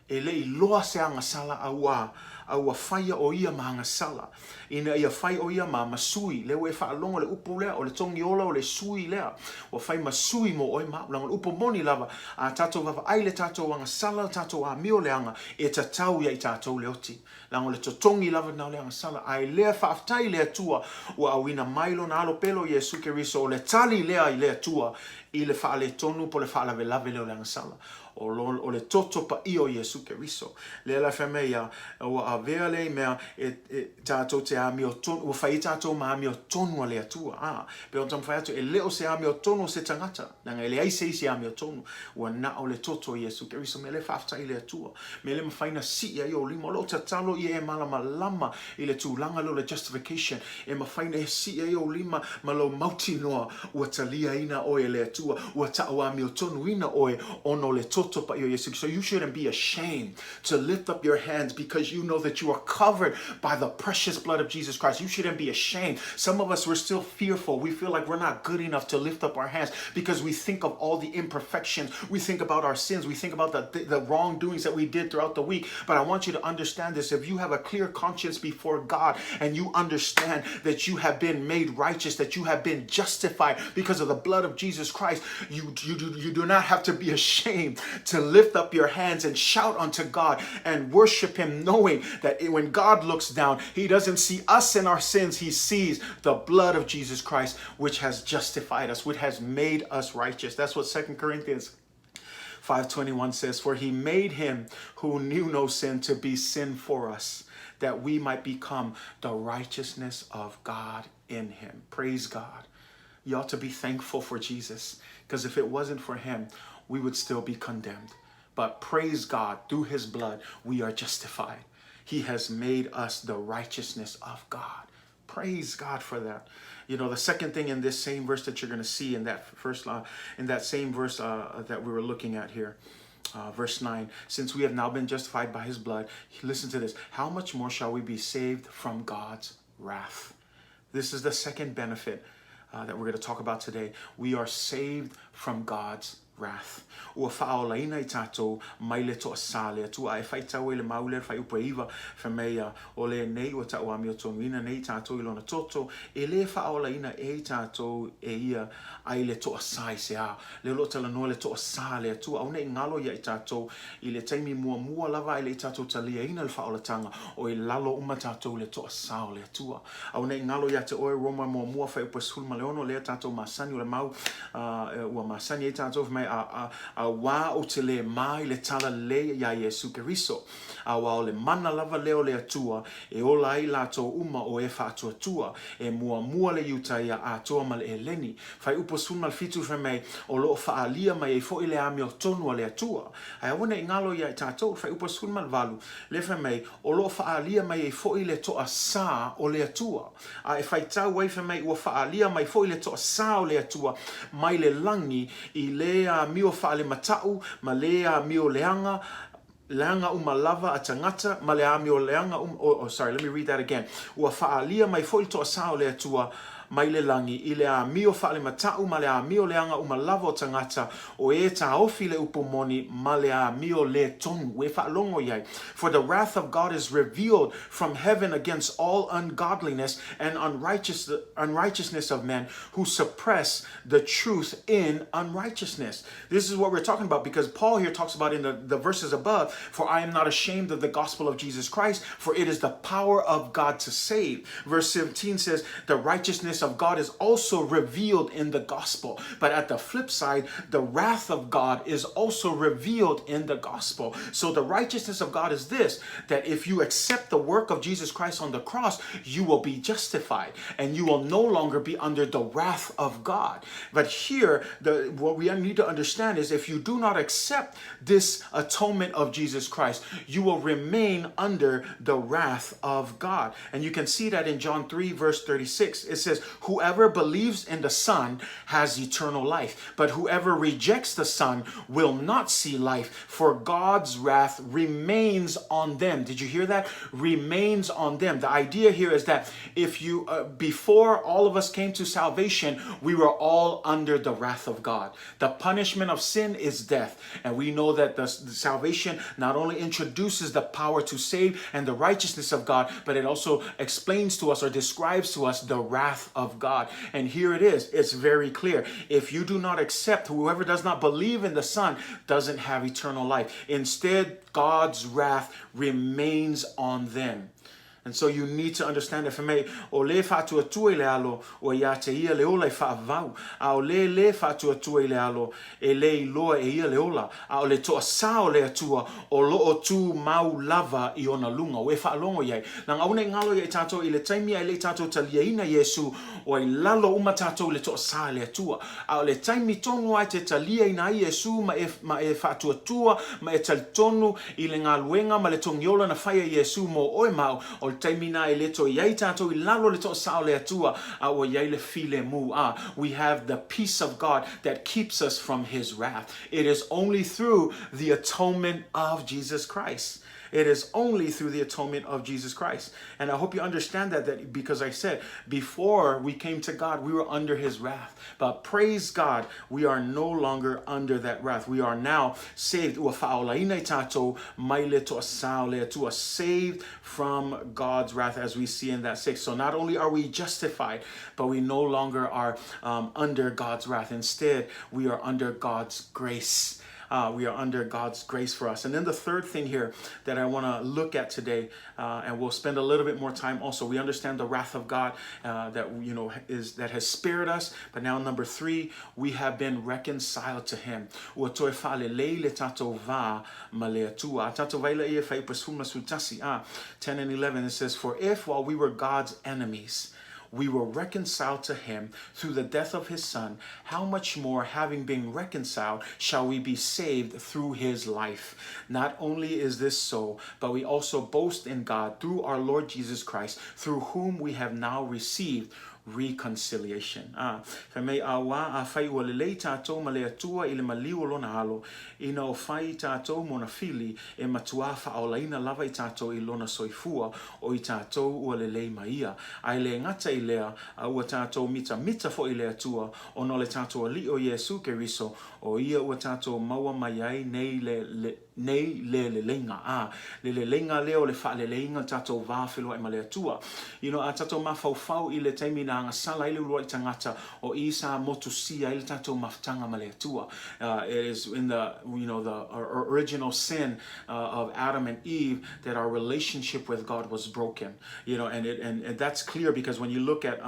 e lei loa se angasala a wā, au a whaia o ia maanga sala. Ina ia whai o ia ma masui. Leo e whaalonga le upo lea, o le Togiola o le sui lea. Wa whai masui mo oi ma, langa le upo moni lava, a tātou wawa ai le tātou wanga sala, tātou a mio leanga, e tatau ia I tātou le oti. Langa le totongi lava na leanga sala, ai lea whaaftai lea tua, ua awina mailo na alo pelo Iesu Keriso, o le tali lea I lea tua, I le whaale tonu po le whaalave lave leo leanga sala. O le toto pa io Iesu Keriso. Le la famea o a vea le mea tātou te ami o tonu, o whai tātou ma ami o tonu a le atua. Pe o tamu whai atu, e leo se ami o tonu se tangata. Nanga ele aise se ami o tonu. Ua na o le toto Iesu Keriso, me le whafta I le atua. Me le mawhaina si a o lima lo tatalo I e malama lama I le tūlanga lo le justification. E mawhaina si a o lima malo mauti noa ua talia ina o e le atua. Ua ta o ami o tonu ina o e ono le toto. So you shouldn't be ashamed to lift up your hands because you know that you are covered by the precious blood of Jesus Christ. You shouldn't be ashamed. Some of us, we're still fearful. We feel like we're not good enough to lift up our hands because we think of all the imperfections. We think about our sins. We think about the wrongdoings that we did throughout the week. But I want you to understand this. If you have a clear conscience before God and you understand that you have been made righteous, that you have been justified because of the blood of Jesus Christ, you do not have to be ashamed to lift up your hands and shout unto God and worship Him, knowing that when God looks down, He doesn't see us and our sins. He sees the blood of Jesus Christ, which has justified us, which has made us righteous. That's what 2 Corinthians 5:21 says, for He made Him who knew no sin to be sin for us, that we might become the righteousness of God in Him. Praise God. You ought to be thankful for Jesus, because if it wasn't for Him, we would still be condemned. But praise God, through His blood, we are justified. He has made us the righteousness of God. Praise God for that. You know, the second thing in this same verse that you're going to see in that first in that same verse that we were looking at here, verse 9, since we have now been justified by His blood, listen to this, how much more shall we be saved from God's wrath? This is the second benefit that we're going to talk about today. We are saved from God's wrath. Ua whaolaina I tātou mai le toa sāle atua e whai tau e le maule whai upa iwa whamea o le nei ua tau ami o tonguina nei tātou I lona toto e le whaolaina e tātou e ia ai le toa sāi se a le lo tala noa le toa sāle atua au nei ngalo ia I tātou I le taimi mua lava I le tātou talia ina le whaolatanga o I lalo uma tātou le toa sāle atua au nei ngalo ia te oe Roma mua whai upa sulma leono le tātou masani o le mau ua masani e tātou a wā o te le mai le tala le ia Iesu Keriso. A wā o le mana lava leo le atua, e ola ai lātou uma o e whātua tua, e mua le iuta ia a toa ma le eleni. Whai upo suma le fitu whamei, o loo whaalia mai e fo I le ami o tonua le atua. Ai awane I ngalo ia I tātou, whai upo suma le valu, le whamei, o loo whaalia mai e fo I le toa sā o le atua. A e whai tau wai whamei, ua whaalia mai fo I le toa sā o le atua, mai le langi I le mio whaale matau, ma lea mio leanga umalava a tangata, ma lea mio leanga sorry, let me read that again. Ua whaalia mai foi toa sao lea tua, mai le langi, I le a mio whaale matau, ma le a mio leanga umalava o tangata, o e ta ofi le upomoni, ma le a mio le tonu, e whaalongo iai. For the wrath of God is revealed from heaven against all ungodliness and unrighteousness of men who suppress the truth in unrighteousness. This is what we're talking about, because Paul here talks about in the verses above, for I am not ashamed of the gospel of Jesus Christ, for it is the power of God to save. Verse 17 says, the righteousness of God is also revealed in the gospel. But at the flip side, the wrath of God is also revealed in the gospel. So the righteousness of God is this, that if you accept the work of Jesus Christ on the cross, you will be justified and you will no longer be under the wrath of God. But here, what we need to understand is if you do not accept this atonement of Jesus Christ, you will remain under the wrath of God. And you can see that in John 3 verse 36. It says, whoever believes in the Son has eternal life, but whoever rejects the Son will not see life, for God's wrath remains on them. Did you hear that? Remains on them. The idea here is that if you, before all of us came to salvation, we were all under the wrath of God. The punishment of sin is death. And we know that the salvation not only introduces the power to save and the righteousness of God, but it also explains to us or describes to us the wrath of God. And here it is. It's very clear. If you do not accept, whoever does not believe in the Son doesn't have eternal life. Instead, God's wrath remains on them. And so you need to understand that for me, o le fatu atua le alo, o ia te ia le ola I whaavau, a o le fatu atua le alo, e le iloa e ia le ola, a o le toa sao le atua, o loo tu mau lava I ona lunga, o e whaalongo iai. Nang aune ngalo iai tato I le taimi ai le tato talia ina Iesu, o I lalo uma tato le toa saa le atua, a o le taimi tonu ai te talia ina Iesu, ma e fatu atua, ma e talitonu I le ngā luenga, ma le Togiola na whaia Iesu mo oe mau, o taimina I leto iai tato I lalo le toa sao le atua a o iai le file mu we have the peace of God that keeps us from his wrath. It is only through the atonement of Jesus Christ. It is only through the atonement of Jesus Christ. And I hope you understand that because I said before we came to God, we were under his wrath. But praise God, we are no longer under that wrath. We are now saved. Saved from God's wrath, as we see in that 6. So not only are we justified, but we no longer are under God's wrath. Instead, we are under God's grace. We are under God's grace for us. And then the third thing here that I want to look at today, and we'll spend a little bit more time also. We understand the wrath of God that has spared us. But now number 3, we have been reconciled to him. 10 and 11, it says, for if while we were God's enemies, we were reconciled to him through the death of his Son, how much more, having been reconciled, shall we be saved through his life? Not only is this so, but we also boast in God through our Lord Jesus Christ, through whom we have now received reconciliation. Famei awa a fai ua lelei tātou ma le atua I le maliu o lona halo, ina o fai tātou mona fili e matua whaolaina lava I tātou I lona soifua o I tātou ua lelei maia. Ai le ngata I lea a ua tātou mita fo I le atua o no le tātou ali o Iesu Keriso o ia ua tātou maua mai ai nei le lenga le lenga leo le fa le lenga tātou vāwhilo ai ma le atua. A tātou mawhauwhau I le taimi na ngasala I le urua I tangata o isa motusia I le tātou mawhtanga ma le atua. It is in the original sin of Adam and Eve that our relationship with God was broken. And that's clear because when you look at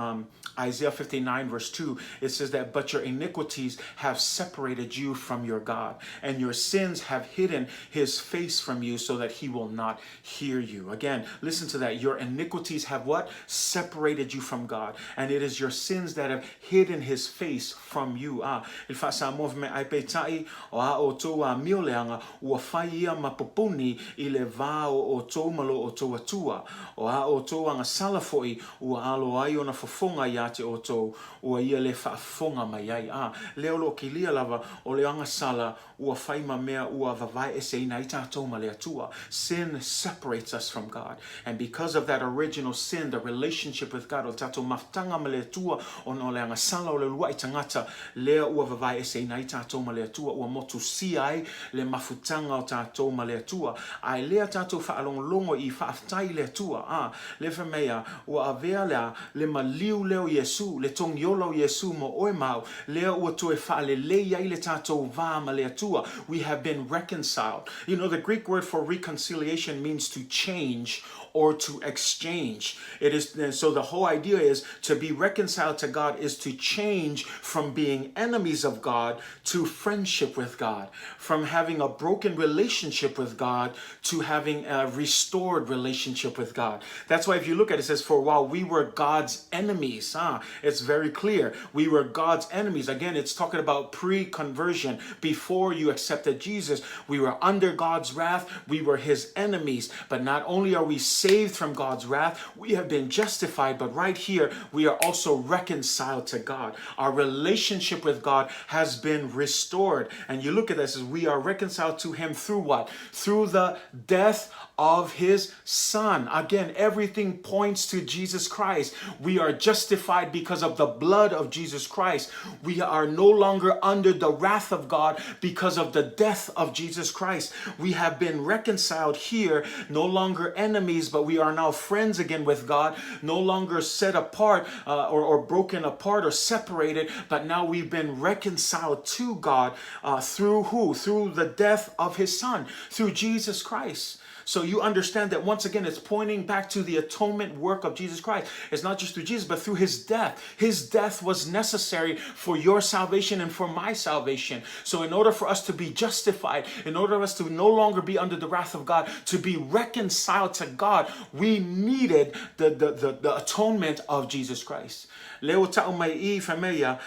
Isaiah 59 verse 2, it says that, but your iniquities have separated you from your God, and your sins have hidden his face from you so that he will not hear you. Again, listen to that. Your iniquities have what? Separated you from God. And it is your sins that have hidden his face from you. Il fa sa movement ai petai o a o tō a mioleanga ua whai ia mapupuni I le vā o tō malo o tō atua. O a o tō anga salafoi ua alo ai ona whafonga ia te o tō ua ia le whaafonga mai ai. Leo lo ki lia lava o le anga sala ua whai ma mea ua vavai ese ina I tātou ma le atua. Sin separates us from God. And because of that original sin, the relationship with God, o tātou maftanga ma le atua o no le anga sala o le lua I tangata, lea ua vavai ese ina I tātou ma le atua, ua motu si ai le mafutanga o tātou ma le atua. Ai lea tātou whaalongolongo I whaaftai le atua. Le whamea, ua avea lea le maliu leo Iesu, le Togiola o Iesu mo oe mau, lea ua toe whaalelei ai le tātou vā ma le atua. We have been reconciled. The Greek word for reconciliation means to change or to exchange. It is, so the whole idea is to be reconciled to God is to change from being enemies of God to friendship with God, from having a broken relationship with God to having a restored relationship with God. That's why if you look at it, it says, for while we were God's enemies, it's very clear. We were God's enemies. Again, it's talking about pre-conversion. Before you accepted Jesus, we were under God's wrath, we were his enemies. But not only are we saved from God's wrath, we have been justified, but right here, we are also reconciled to God. Our relationship with God has been restored. And you look at this as we are reconciled to him through what? Through the death of his son. Again, everything points to Jesus Christ. We are justified because of the blood of Jesus Christ. We are no longer under the wrath of God because of the death of Jesus Christ. We have been reconciled here, no longer enemies, but we are now friends again with God, no longer set apart or broken apart or separated, but now we've been reconciled to God through who? Through the death of his son, through Jesus Christ. So you understand that once again, it's pointing back to the atonement work of Jesus Christ. It's not just through Jesus, but through his death. His death was necessary for your salvation and for my salvation. So in order for us to be justified, in order for us to no longer be under the wrath of God, to be reconciled to God, we needed the atonement of Jesus Christ. Leo tau mai I whamea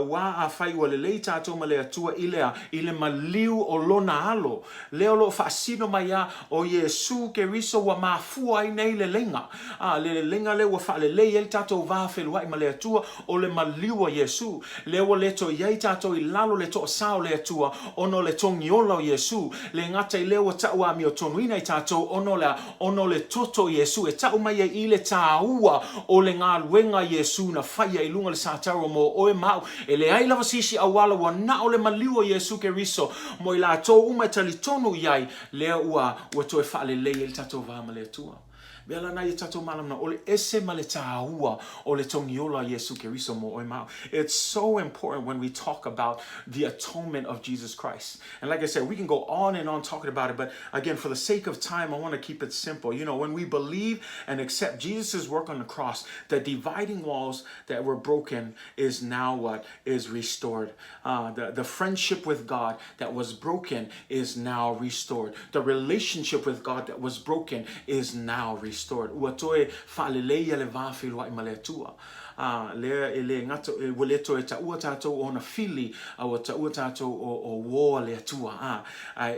wa a whai ua le lei tātou ma le atua I le maliu o lona alo. Leo lo whaasino mai a o Iesu Keriso wa mafua I nei le lenga. Le lenga le wa wha le lei el tātou wa whelua I ma le atua o le maliu o Iesu. Leo le to iei tātou I lalo le to sao le atua ono le Togiola o Iesu. Le ngata I leo tau a mi o tonuina I tātou ono le toto Iesu. E tau mai I le tāua o le ngā luenga Iesu na whaia I lunga le sātaro mo oe mau. E le ai lava sisi awala wa na o le maliu o Iesu Keriso. Mo I la tō uma tali tonu iai. Lea ua toe wha le lei el tatou wa ma le atua. Bela na I tatou malamna o le ese ma le tāua o le Togiola Iesu Keriso mo oe mau. It's so important when we talk about the atonement of Jesus Christ. And like I said, we can go on and on talking about it, but again, for the sake of time, I want to keep it simple. You know, when we believe and accept Jesus' work on the cross, the dividing walls that were broken is now what? Is restored. The friendship with God that was broken is now restored. The relationship with God that was broken is now restored. Ua toe whaaleleia le wāwhilua I ma le atua. Lea e le ngato e wale to e taua tātou o na fili au taua tātou o woa le atua.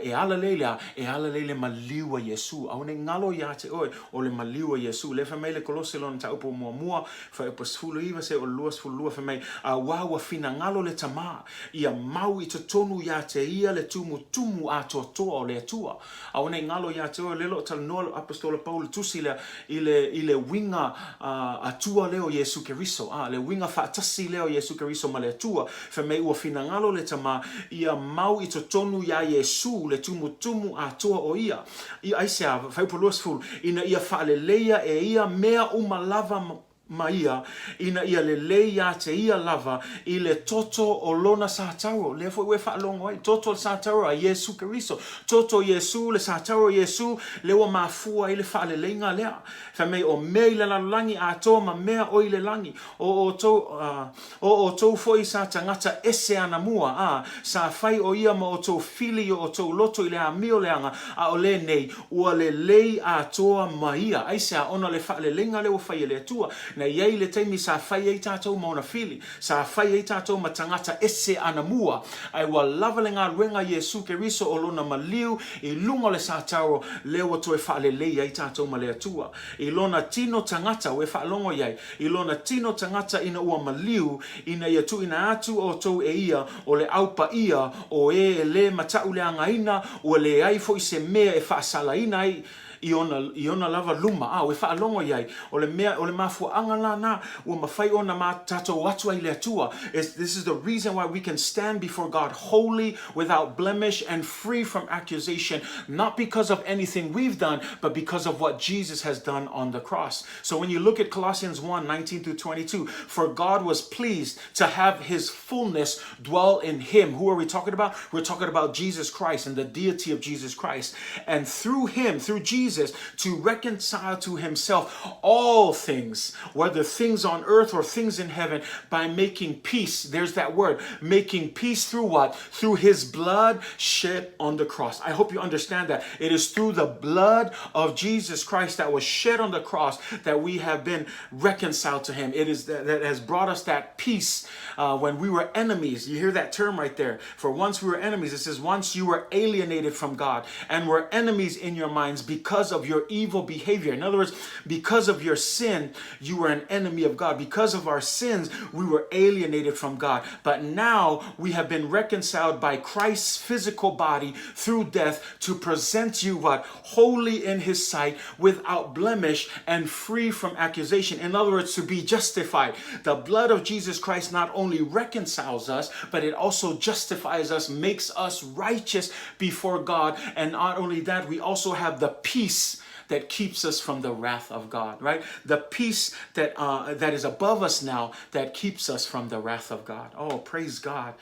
E ala leile maliua Iesu. Au ne ngalo ia te oe o le maliua Iesu. Le whamei le kolose lona taupo mua wha e pasfulu iwa se o luas fulua whamei. Wawa fina ngalo le tama. Ia mau I tonu ia te ia le tumu a toa o le atua. Au ne ngalo ia te oe lelo talanoa apostola Paul tusi I le winga atua leo Iesu Keriso. Le winga whaatasi leo Iesu Keriso ma le atua. Whamei ua finangalo le tama. Ia mau I tonu ia Iesu le tumu a toa o ia. Ia aisea, whaipuloas fulu. Ina ia whaaleleia e ia mea umalava maia ina ia lelei ia te ia lava I le toto o lona sātaro. Le fo ue whaalongo ai. Toto le sātaro a Iesu Keriso. Toto Iesu le sātaro Iesu le wa mafua I le whaalelei ngā lea. Whamei o mea I le lalangi a toa ma mea o I le langi. O tau foi sa tangata ese ana mua. Sa whai o ia ma o tau fili o tau loto I le a mio leanga a o le nei ua le lei a toa ma ia. Aisea ona le whaalelei ngā le wa whai le atua. Na iei le teimi sa whai ei tātou mauna fili. Sa whai ei tātou ma tangata ese ana mua. Ai wa lava le ngā ruenga Iesu Keriso o lona maliu I lunga le sātaro lewa toe whaalelei ei tātou ma le atua. I lona tino tangata we whaalongo iei. I lona tino tangata ina ua maliu ina ia tu ina atu o tau e ia o le aupa ia o e le matau le angaina o le ai fo I se mea e whaasala ina ai. Iona lava luma we whaalongo iai o le mafua angana na ua mawhai ona ma tatou atu ai le atua. This is the reason why we can stand before God holy, without blemish and free from accusation, not because of anything we've done, but because of what Jesus has done on the cross. So when you look at Colossians 1:19-22, for God was pleased to have his fullness dwell in him. Who are we talking about? We're talking about Jesus Christ and the deity of Jesus Christ. And through him, through Jesus, Jesus to reconcile to himself all things, whether things on earth or things in heaven, by making peace. There's that word, making peace through what? Through his blood shed on the cross. I hope you understand that. It is through the blood of Jesus Christ that was shed on the cross that we have been reconciled to him. It is that has brought us that peace when we were enemies. You hear that term right there. For once we were enemies. It says once you were alienated from God and were enemies in your minds because of your evil behavior. In other words, because of your sin, you were an enemy of God. Because of our sins, we were alienated from God. But now we have been reconciled by Christ's physical body through death to present you what? Holy in his sight, without blemish and free from accusation. In other words, to be justified. The blood of Jesus Christ not only reconciles us, but it also justifies us, makes us righteous before God. And not only that, we also have the peace that keeps us from the wrath of God, right? The peace that that is above us now, that keeps us from the wrath of God. Oh, praise God.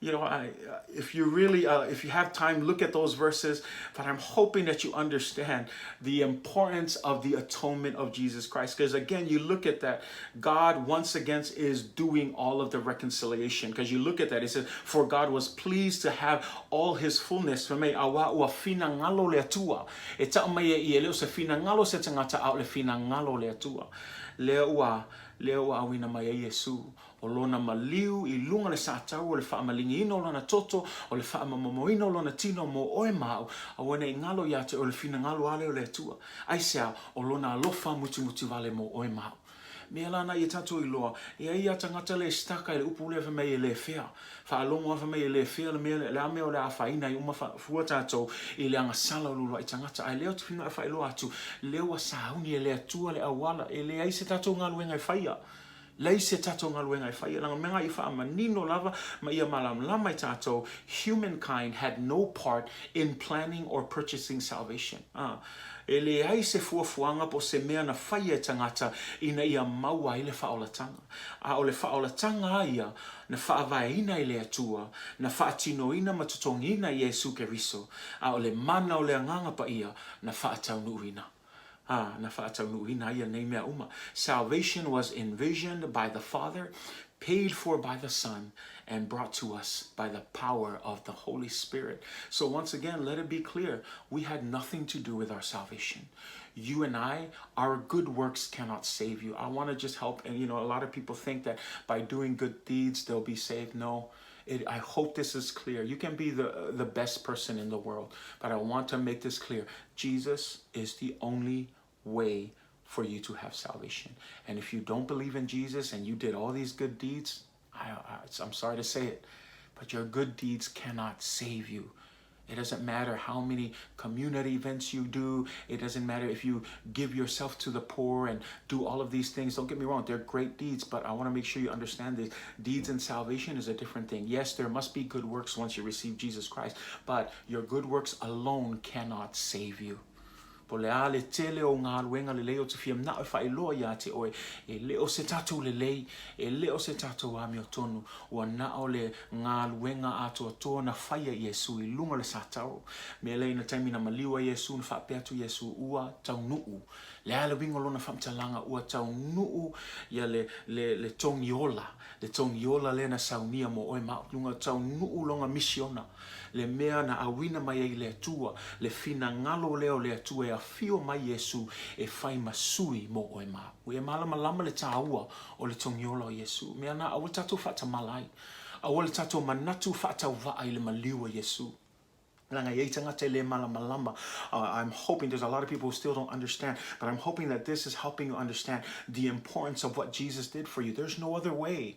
You know, if you really, if you have time, look at those verses. But I'm hoping that you understand the importance of the atonement of Jesus Christ. Because again, you look at that, God once again is doing all of the reconciliation. Because you look at that, it says, for God was pleased to have all his fullness. For me, awa ua fina ngalo le atua. E ta mai e leo se fina ngalo se tangata au le fina ngalo le atua. Leo ua awina mai e Iesu. O lona maliu I lunga le sātau o le whaamalingi ino lona toto o le whaamamomoino lona tino mo oe mau a wane ngalo iate o le fina ngalo ale o le atua. Aisea o lona alofa muti vale mo oe mau. Mea lana I tato I loa, ia tangata le staka I le upu le whamei le whea. Whaalongo whamei le whea le mea le ame o le awhaina I uma fua tato I le anga sala lulu I tangata. Ai leo tupina e whaelo atu, leo a sauni le atua le awala, le aise tato ngā luenga I whaia. Lei se tato ngā luenga I whaia. Langa menga I wha manino lava ma ia malam lama I tato. Humankind had no part in planning or purchasing salvation. E le ai se fuafuanga po se mea na whaia tangata ina ia maua I le whaolatanga. A o le whaolatanga ia na whaavaina I le atua, na whaatinoina matutongina Iesu Keriso. A o le mana o le anganga pa ia na whaataunuina. Salvation was envisioned by the Father, paid for by the Son, and brought to us by the power of the Holy Spirit. So once again, let it be clear, we had nothing to do with our salvation. You and I, our good works cannot save you. I want to just help, and you know, a lot of people think that by doing good deeds, they'll be saved. No. I hope this is clear. You can be the best person in the world, but I want to make this clear. Jesus is the only way for you to have salvation. And if you don't believe in Jesus and you did all these good deeds, I'm sorry to say it, but your good deeds cannot save you. It doesn't matter how many community events you do. It doesn't matter if you give yourself to the poor and do all of these things. Don't get me wrong, they're great deeds, but I want to make sure you understand this. Deeds and salvation is a different thing. Yes, there must be good works once you receive Jesus Christ, but your good works alone cannot save you. Po le ale tele o ngā luenga le leo te whiam na o whailoa ia te oe. E leo se tatou le lei, e leo se tatou a meo tonu. Ua na o le ngā luenga ato toa na whaia Iesu I lunga le sātau. Me lei na taimi na maliua Iesu na whapeatu Iesu ua tau nuu. Le ale wingo lona whamtalanga ua tau nuu ia le Togiola. Le Togiola le na saunia mo oe mao. Lunga tau nuu longa misiona. Le mea na awina mai e le atua. Le fina ngalo leo le atua e a fio mai Iesu e whai masui mo oe mao. Ue malama lama le tāua o le Togiola o Iesu. Mea na awa tatou whata malai. Awa le tatou manatu whata uwaa I le maliua Iesu. I'm hoping there's a lot of people who still don't understand, but I'm hoping that this is helping you understand the importance of what Jesus did for you. There's no other way.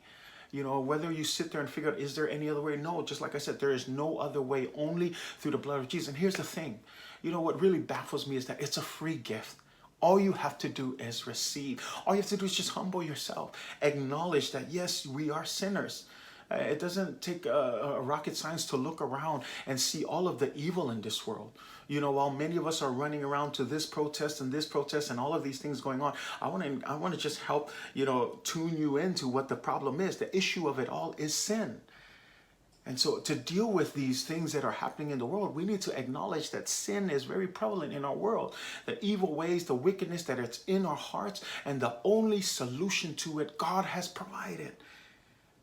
You know, whether you sit there and figure out, is there any other way? No, just like I said, there is no other way, only through the blood of Jesus. And here's the thing. You know, what really baffles me is that it's a free gift. All you have to do is receive. All you have to do is just humble yourself. Acknowledge that, yes, we are sinners. It doesn't take a rocket science to look around and see all of the evil in this world. You know, while many of us are running around to this protest and all of these things going on, I want to just help, you know, tune you into what the problem is. The issue of it all is sin. And so to deal with these things that are happening in the world, we need to acknowledge that sin is very prevalent in our world. The evil ways, the wickedness that it's in our hearts, and the only solution to it, God has provided.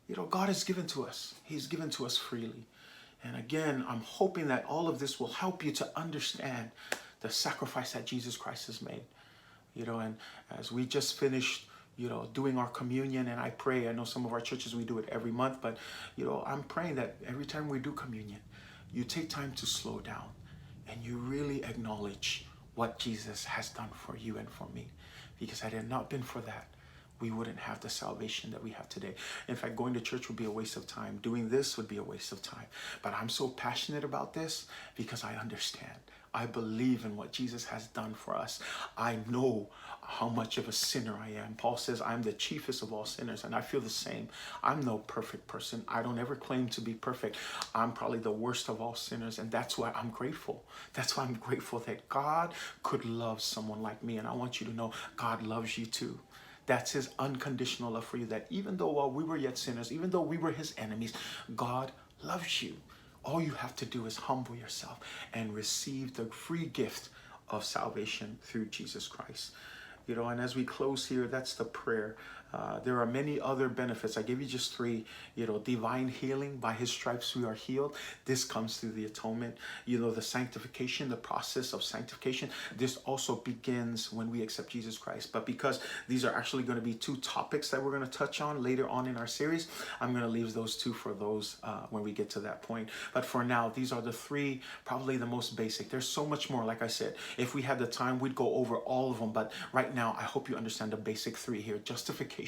You know, God has given to us. He's given to us freely. And again, I'm hoping that all of this will help you to understand the sacrifice that Jesus Christ has made. You know, and as we just finished, you know, doing our communion, and I pray, I know some of our churches, we do it every month, but, you know, I'm praying that every time we do communion, you take time to slow down and you really acknowledge what Jesus has done for you and for me. Because had it not been for that, we wouldn't have the salvation that we have today. In fact, going to church would be a waste of time. Doing this would be a waste of time. But I'm so passionate about this because I understand. I believe in what Jesus has done for us. I know how much of a sinner I am. Paul says, I'm the chiefest of all sinners, and I feel the same. I'm no perfect person. I don't ever claim to be perfect. I'm probably the worst of all sinners, and that's why I'm grateful. That's why I'm grateful that God could love someone like me, and I want you to know God loves you too. That's his unconditional love for you, that even though while we were yet sinners, even though we were his enemies, God loves you. All you have to do is humble yourself and receive the free gift of salvation through Jesus Christ. You know, and as we close here, that's the prayer. There are many other benefits. I gave you just three. You know, divine healing. By his stripes we are healed. This comes through the atonement. You know, the sanctification, the process of sanctification. This also begins when we accept Jesus Christ. But because these are actually going to be two topics that we're going to touch on later on in our series, I'm going to leave those two for those when we get to that point. But for now, these are the three, probably the most basic. There's so much more. Like I said, if we had the time, we'd go over all of them. But right now, I hope you understand the basic three here. Justification.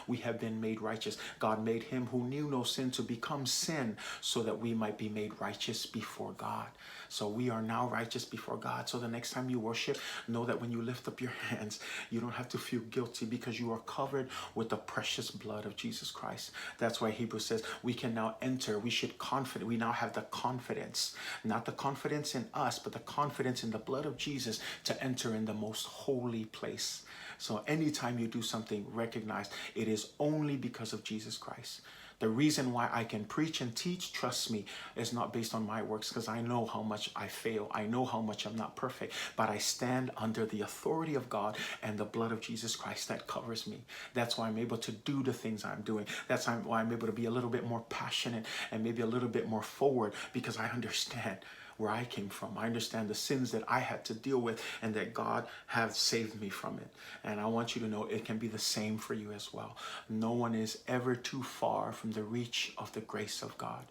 We have been made righteous. God made him who knew no sin to become sin so that we might be made righteous before God. So we are now righteous before God. So the next time you worship, know that when you lift up your hands, you don't have to feel guilty because you are covered with the precious blood of Jesus Christ. That's why Hebrews says we can now enter. We now have the confidence, not the confidence in us, but the confidence in the blood of Jesus to enter in the most holy place. So anytime you do something, recognize it is only because of Jesus Christ. The reason why I can preach and teach, trust me, is not based on my works, because I know how much I fail. I know how much I'm not perfect, but I stand under the authority of God and the blood of Jesus Christ that covers me. That's why I'm able to do the things I'm doing. That's why I'm able to be a little bit more passionate and maybe a little bit more forward, because I understand where I came from. I understand the sins that I had to deal with and that God has saved me from it. And I want you to know it can be the same for you as well. No one is ever too far from the reach of the grace of God.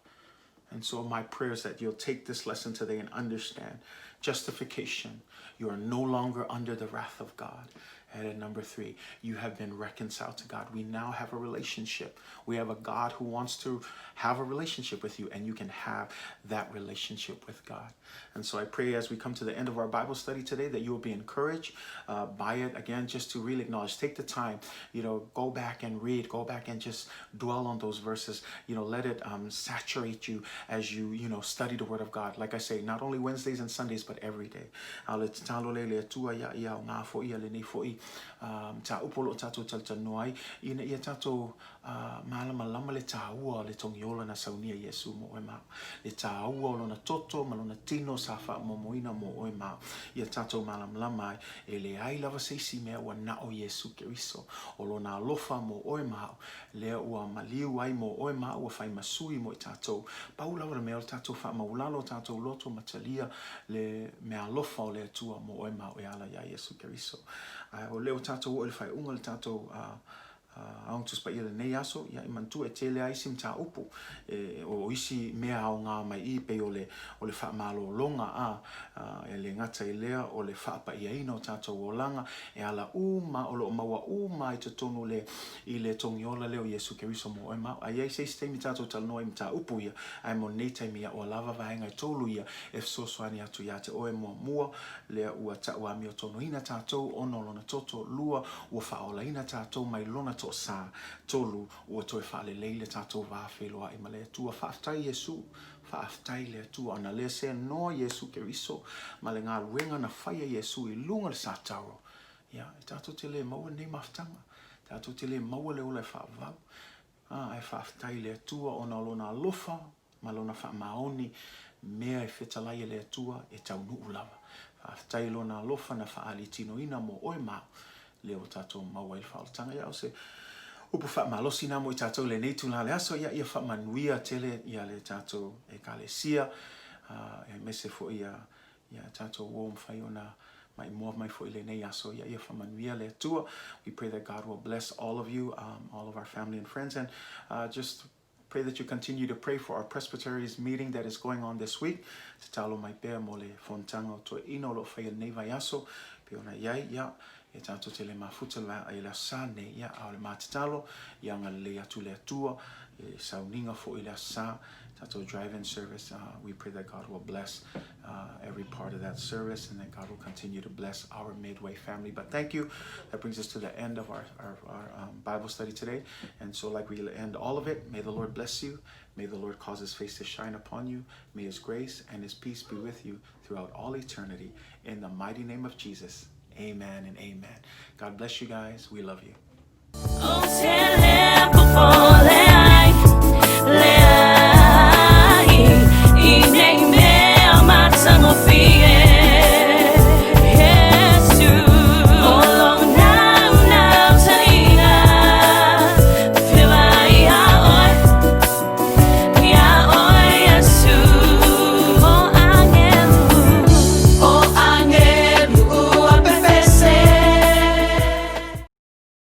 And so my prayer is that you'll take this lesson today and understand justification. You are no longer under the wrath of God. And at number three, you have been reconciled to God. We now have a relationship. We have a God who wants to have a relationship with you, and you can have that relationship with God. And so I pray as we come to the end of our Bible study today that you will be encouraged by it. Again, just to really acknowledge, take the time, go back and read, go back and just dwell on those verses. Let it saturate you as you, study the Word of God. Like I say, not only Wednesdays and Sundays, but every day. Ta upolo tato taltanoai ina ia tato malama le taua le Togiola na saunia Iesu mo ema le taua lo na toto malona tino safa momoina mo ema ia tato malama e le ai lava seisi mea wa na o Iesu Keriso o lo na lofa mo ema le ua maliu ai mo ema ua fai masui mo tato paula ora mea tato fa maulalo tato loto matalia le mea lofa o le tua mo ema o ala ya Iesu Keriso. O leo tatou o le whai unga le tatou auntus pa ia le nei aso ia imantu e tele aisim ta upu o isi mea au ngā mai I pe o le wha malo longa e le ngata I lea o le wha pa ia ino tatou o langa e ala uma o lo maua uma I te tonu I le Togiola leo Iesu Keriso mo e mau a iei se steimi tatou talanoa I mta upu ia ai mo nei taimia o lava vahenga I tolu ia e sosoani atu ia te oe mua lea ua taua mi o tono ina tatou ono lona toto lua ua whaola ina tatou mai lona to sa tolu ua toe whaale leile tatou wāwheloa I male tua whaaftai Iesu whaaftai le tua ana le se noa Iesu Keriso ma le ngā ruenga na whaia Iesu I lunga le sa taro ia e tatou te le maua nei maftanga tatou te le maua le ola e whaavau e whaaftai le tua ona lona lofa malona wha maoni, mea e whetalai e le atua e tau nuu lava. Whaafitai lona alofa na whaali tino ina mo oe mau, leo tātou maua i whaoltanga ia o se upu wha malosi nā mo i tātou le neitu nā le aso, ia wha manuia tele ia le tātou e kalesia, e mese fo ia tātou wōm whai ona mai mua mai fo i le nei aso, ia wha manuia le atua. We pray that God will bless all of you, all of our family and friends, and just pray that you continue to pray for our presbyteries meeting that is going on this week. Te talo mai pea mo le fontanga o to ino lo whai nei vai aso, pe ona iai, ia, e tātou te le mafuta la e la sa nei, ia, au le mātitalo, ia ngā le atu le atua, e sauninga fo i le sa, tātou drive-in service. We pray that God will bless every part of that service and that God will continue to bless our Midway family. But thank you. That brings us to the end of our Bible study today. And so like we end all of it, may the Lord bless you. May the Lord cause his face to shine upon you. May his grace and his peace be with you throughout all eternity. In the mighty name of Jesus, amen and amen. God bless you guys. We love you.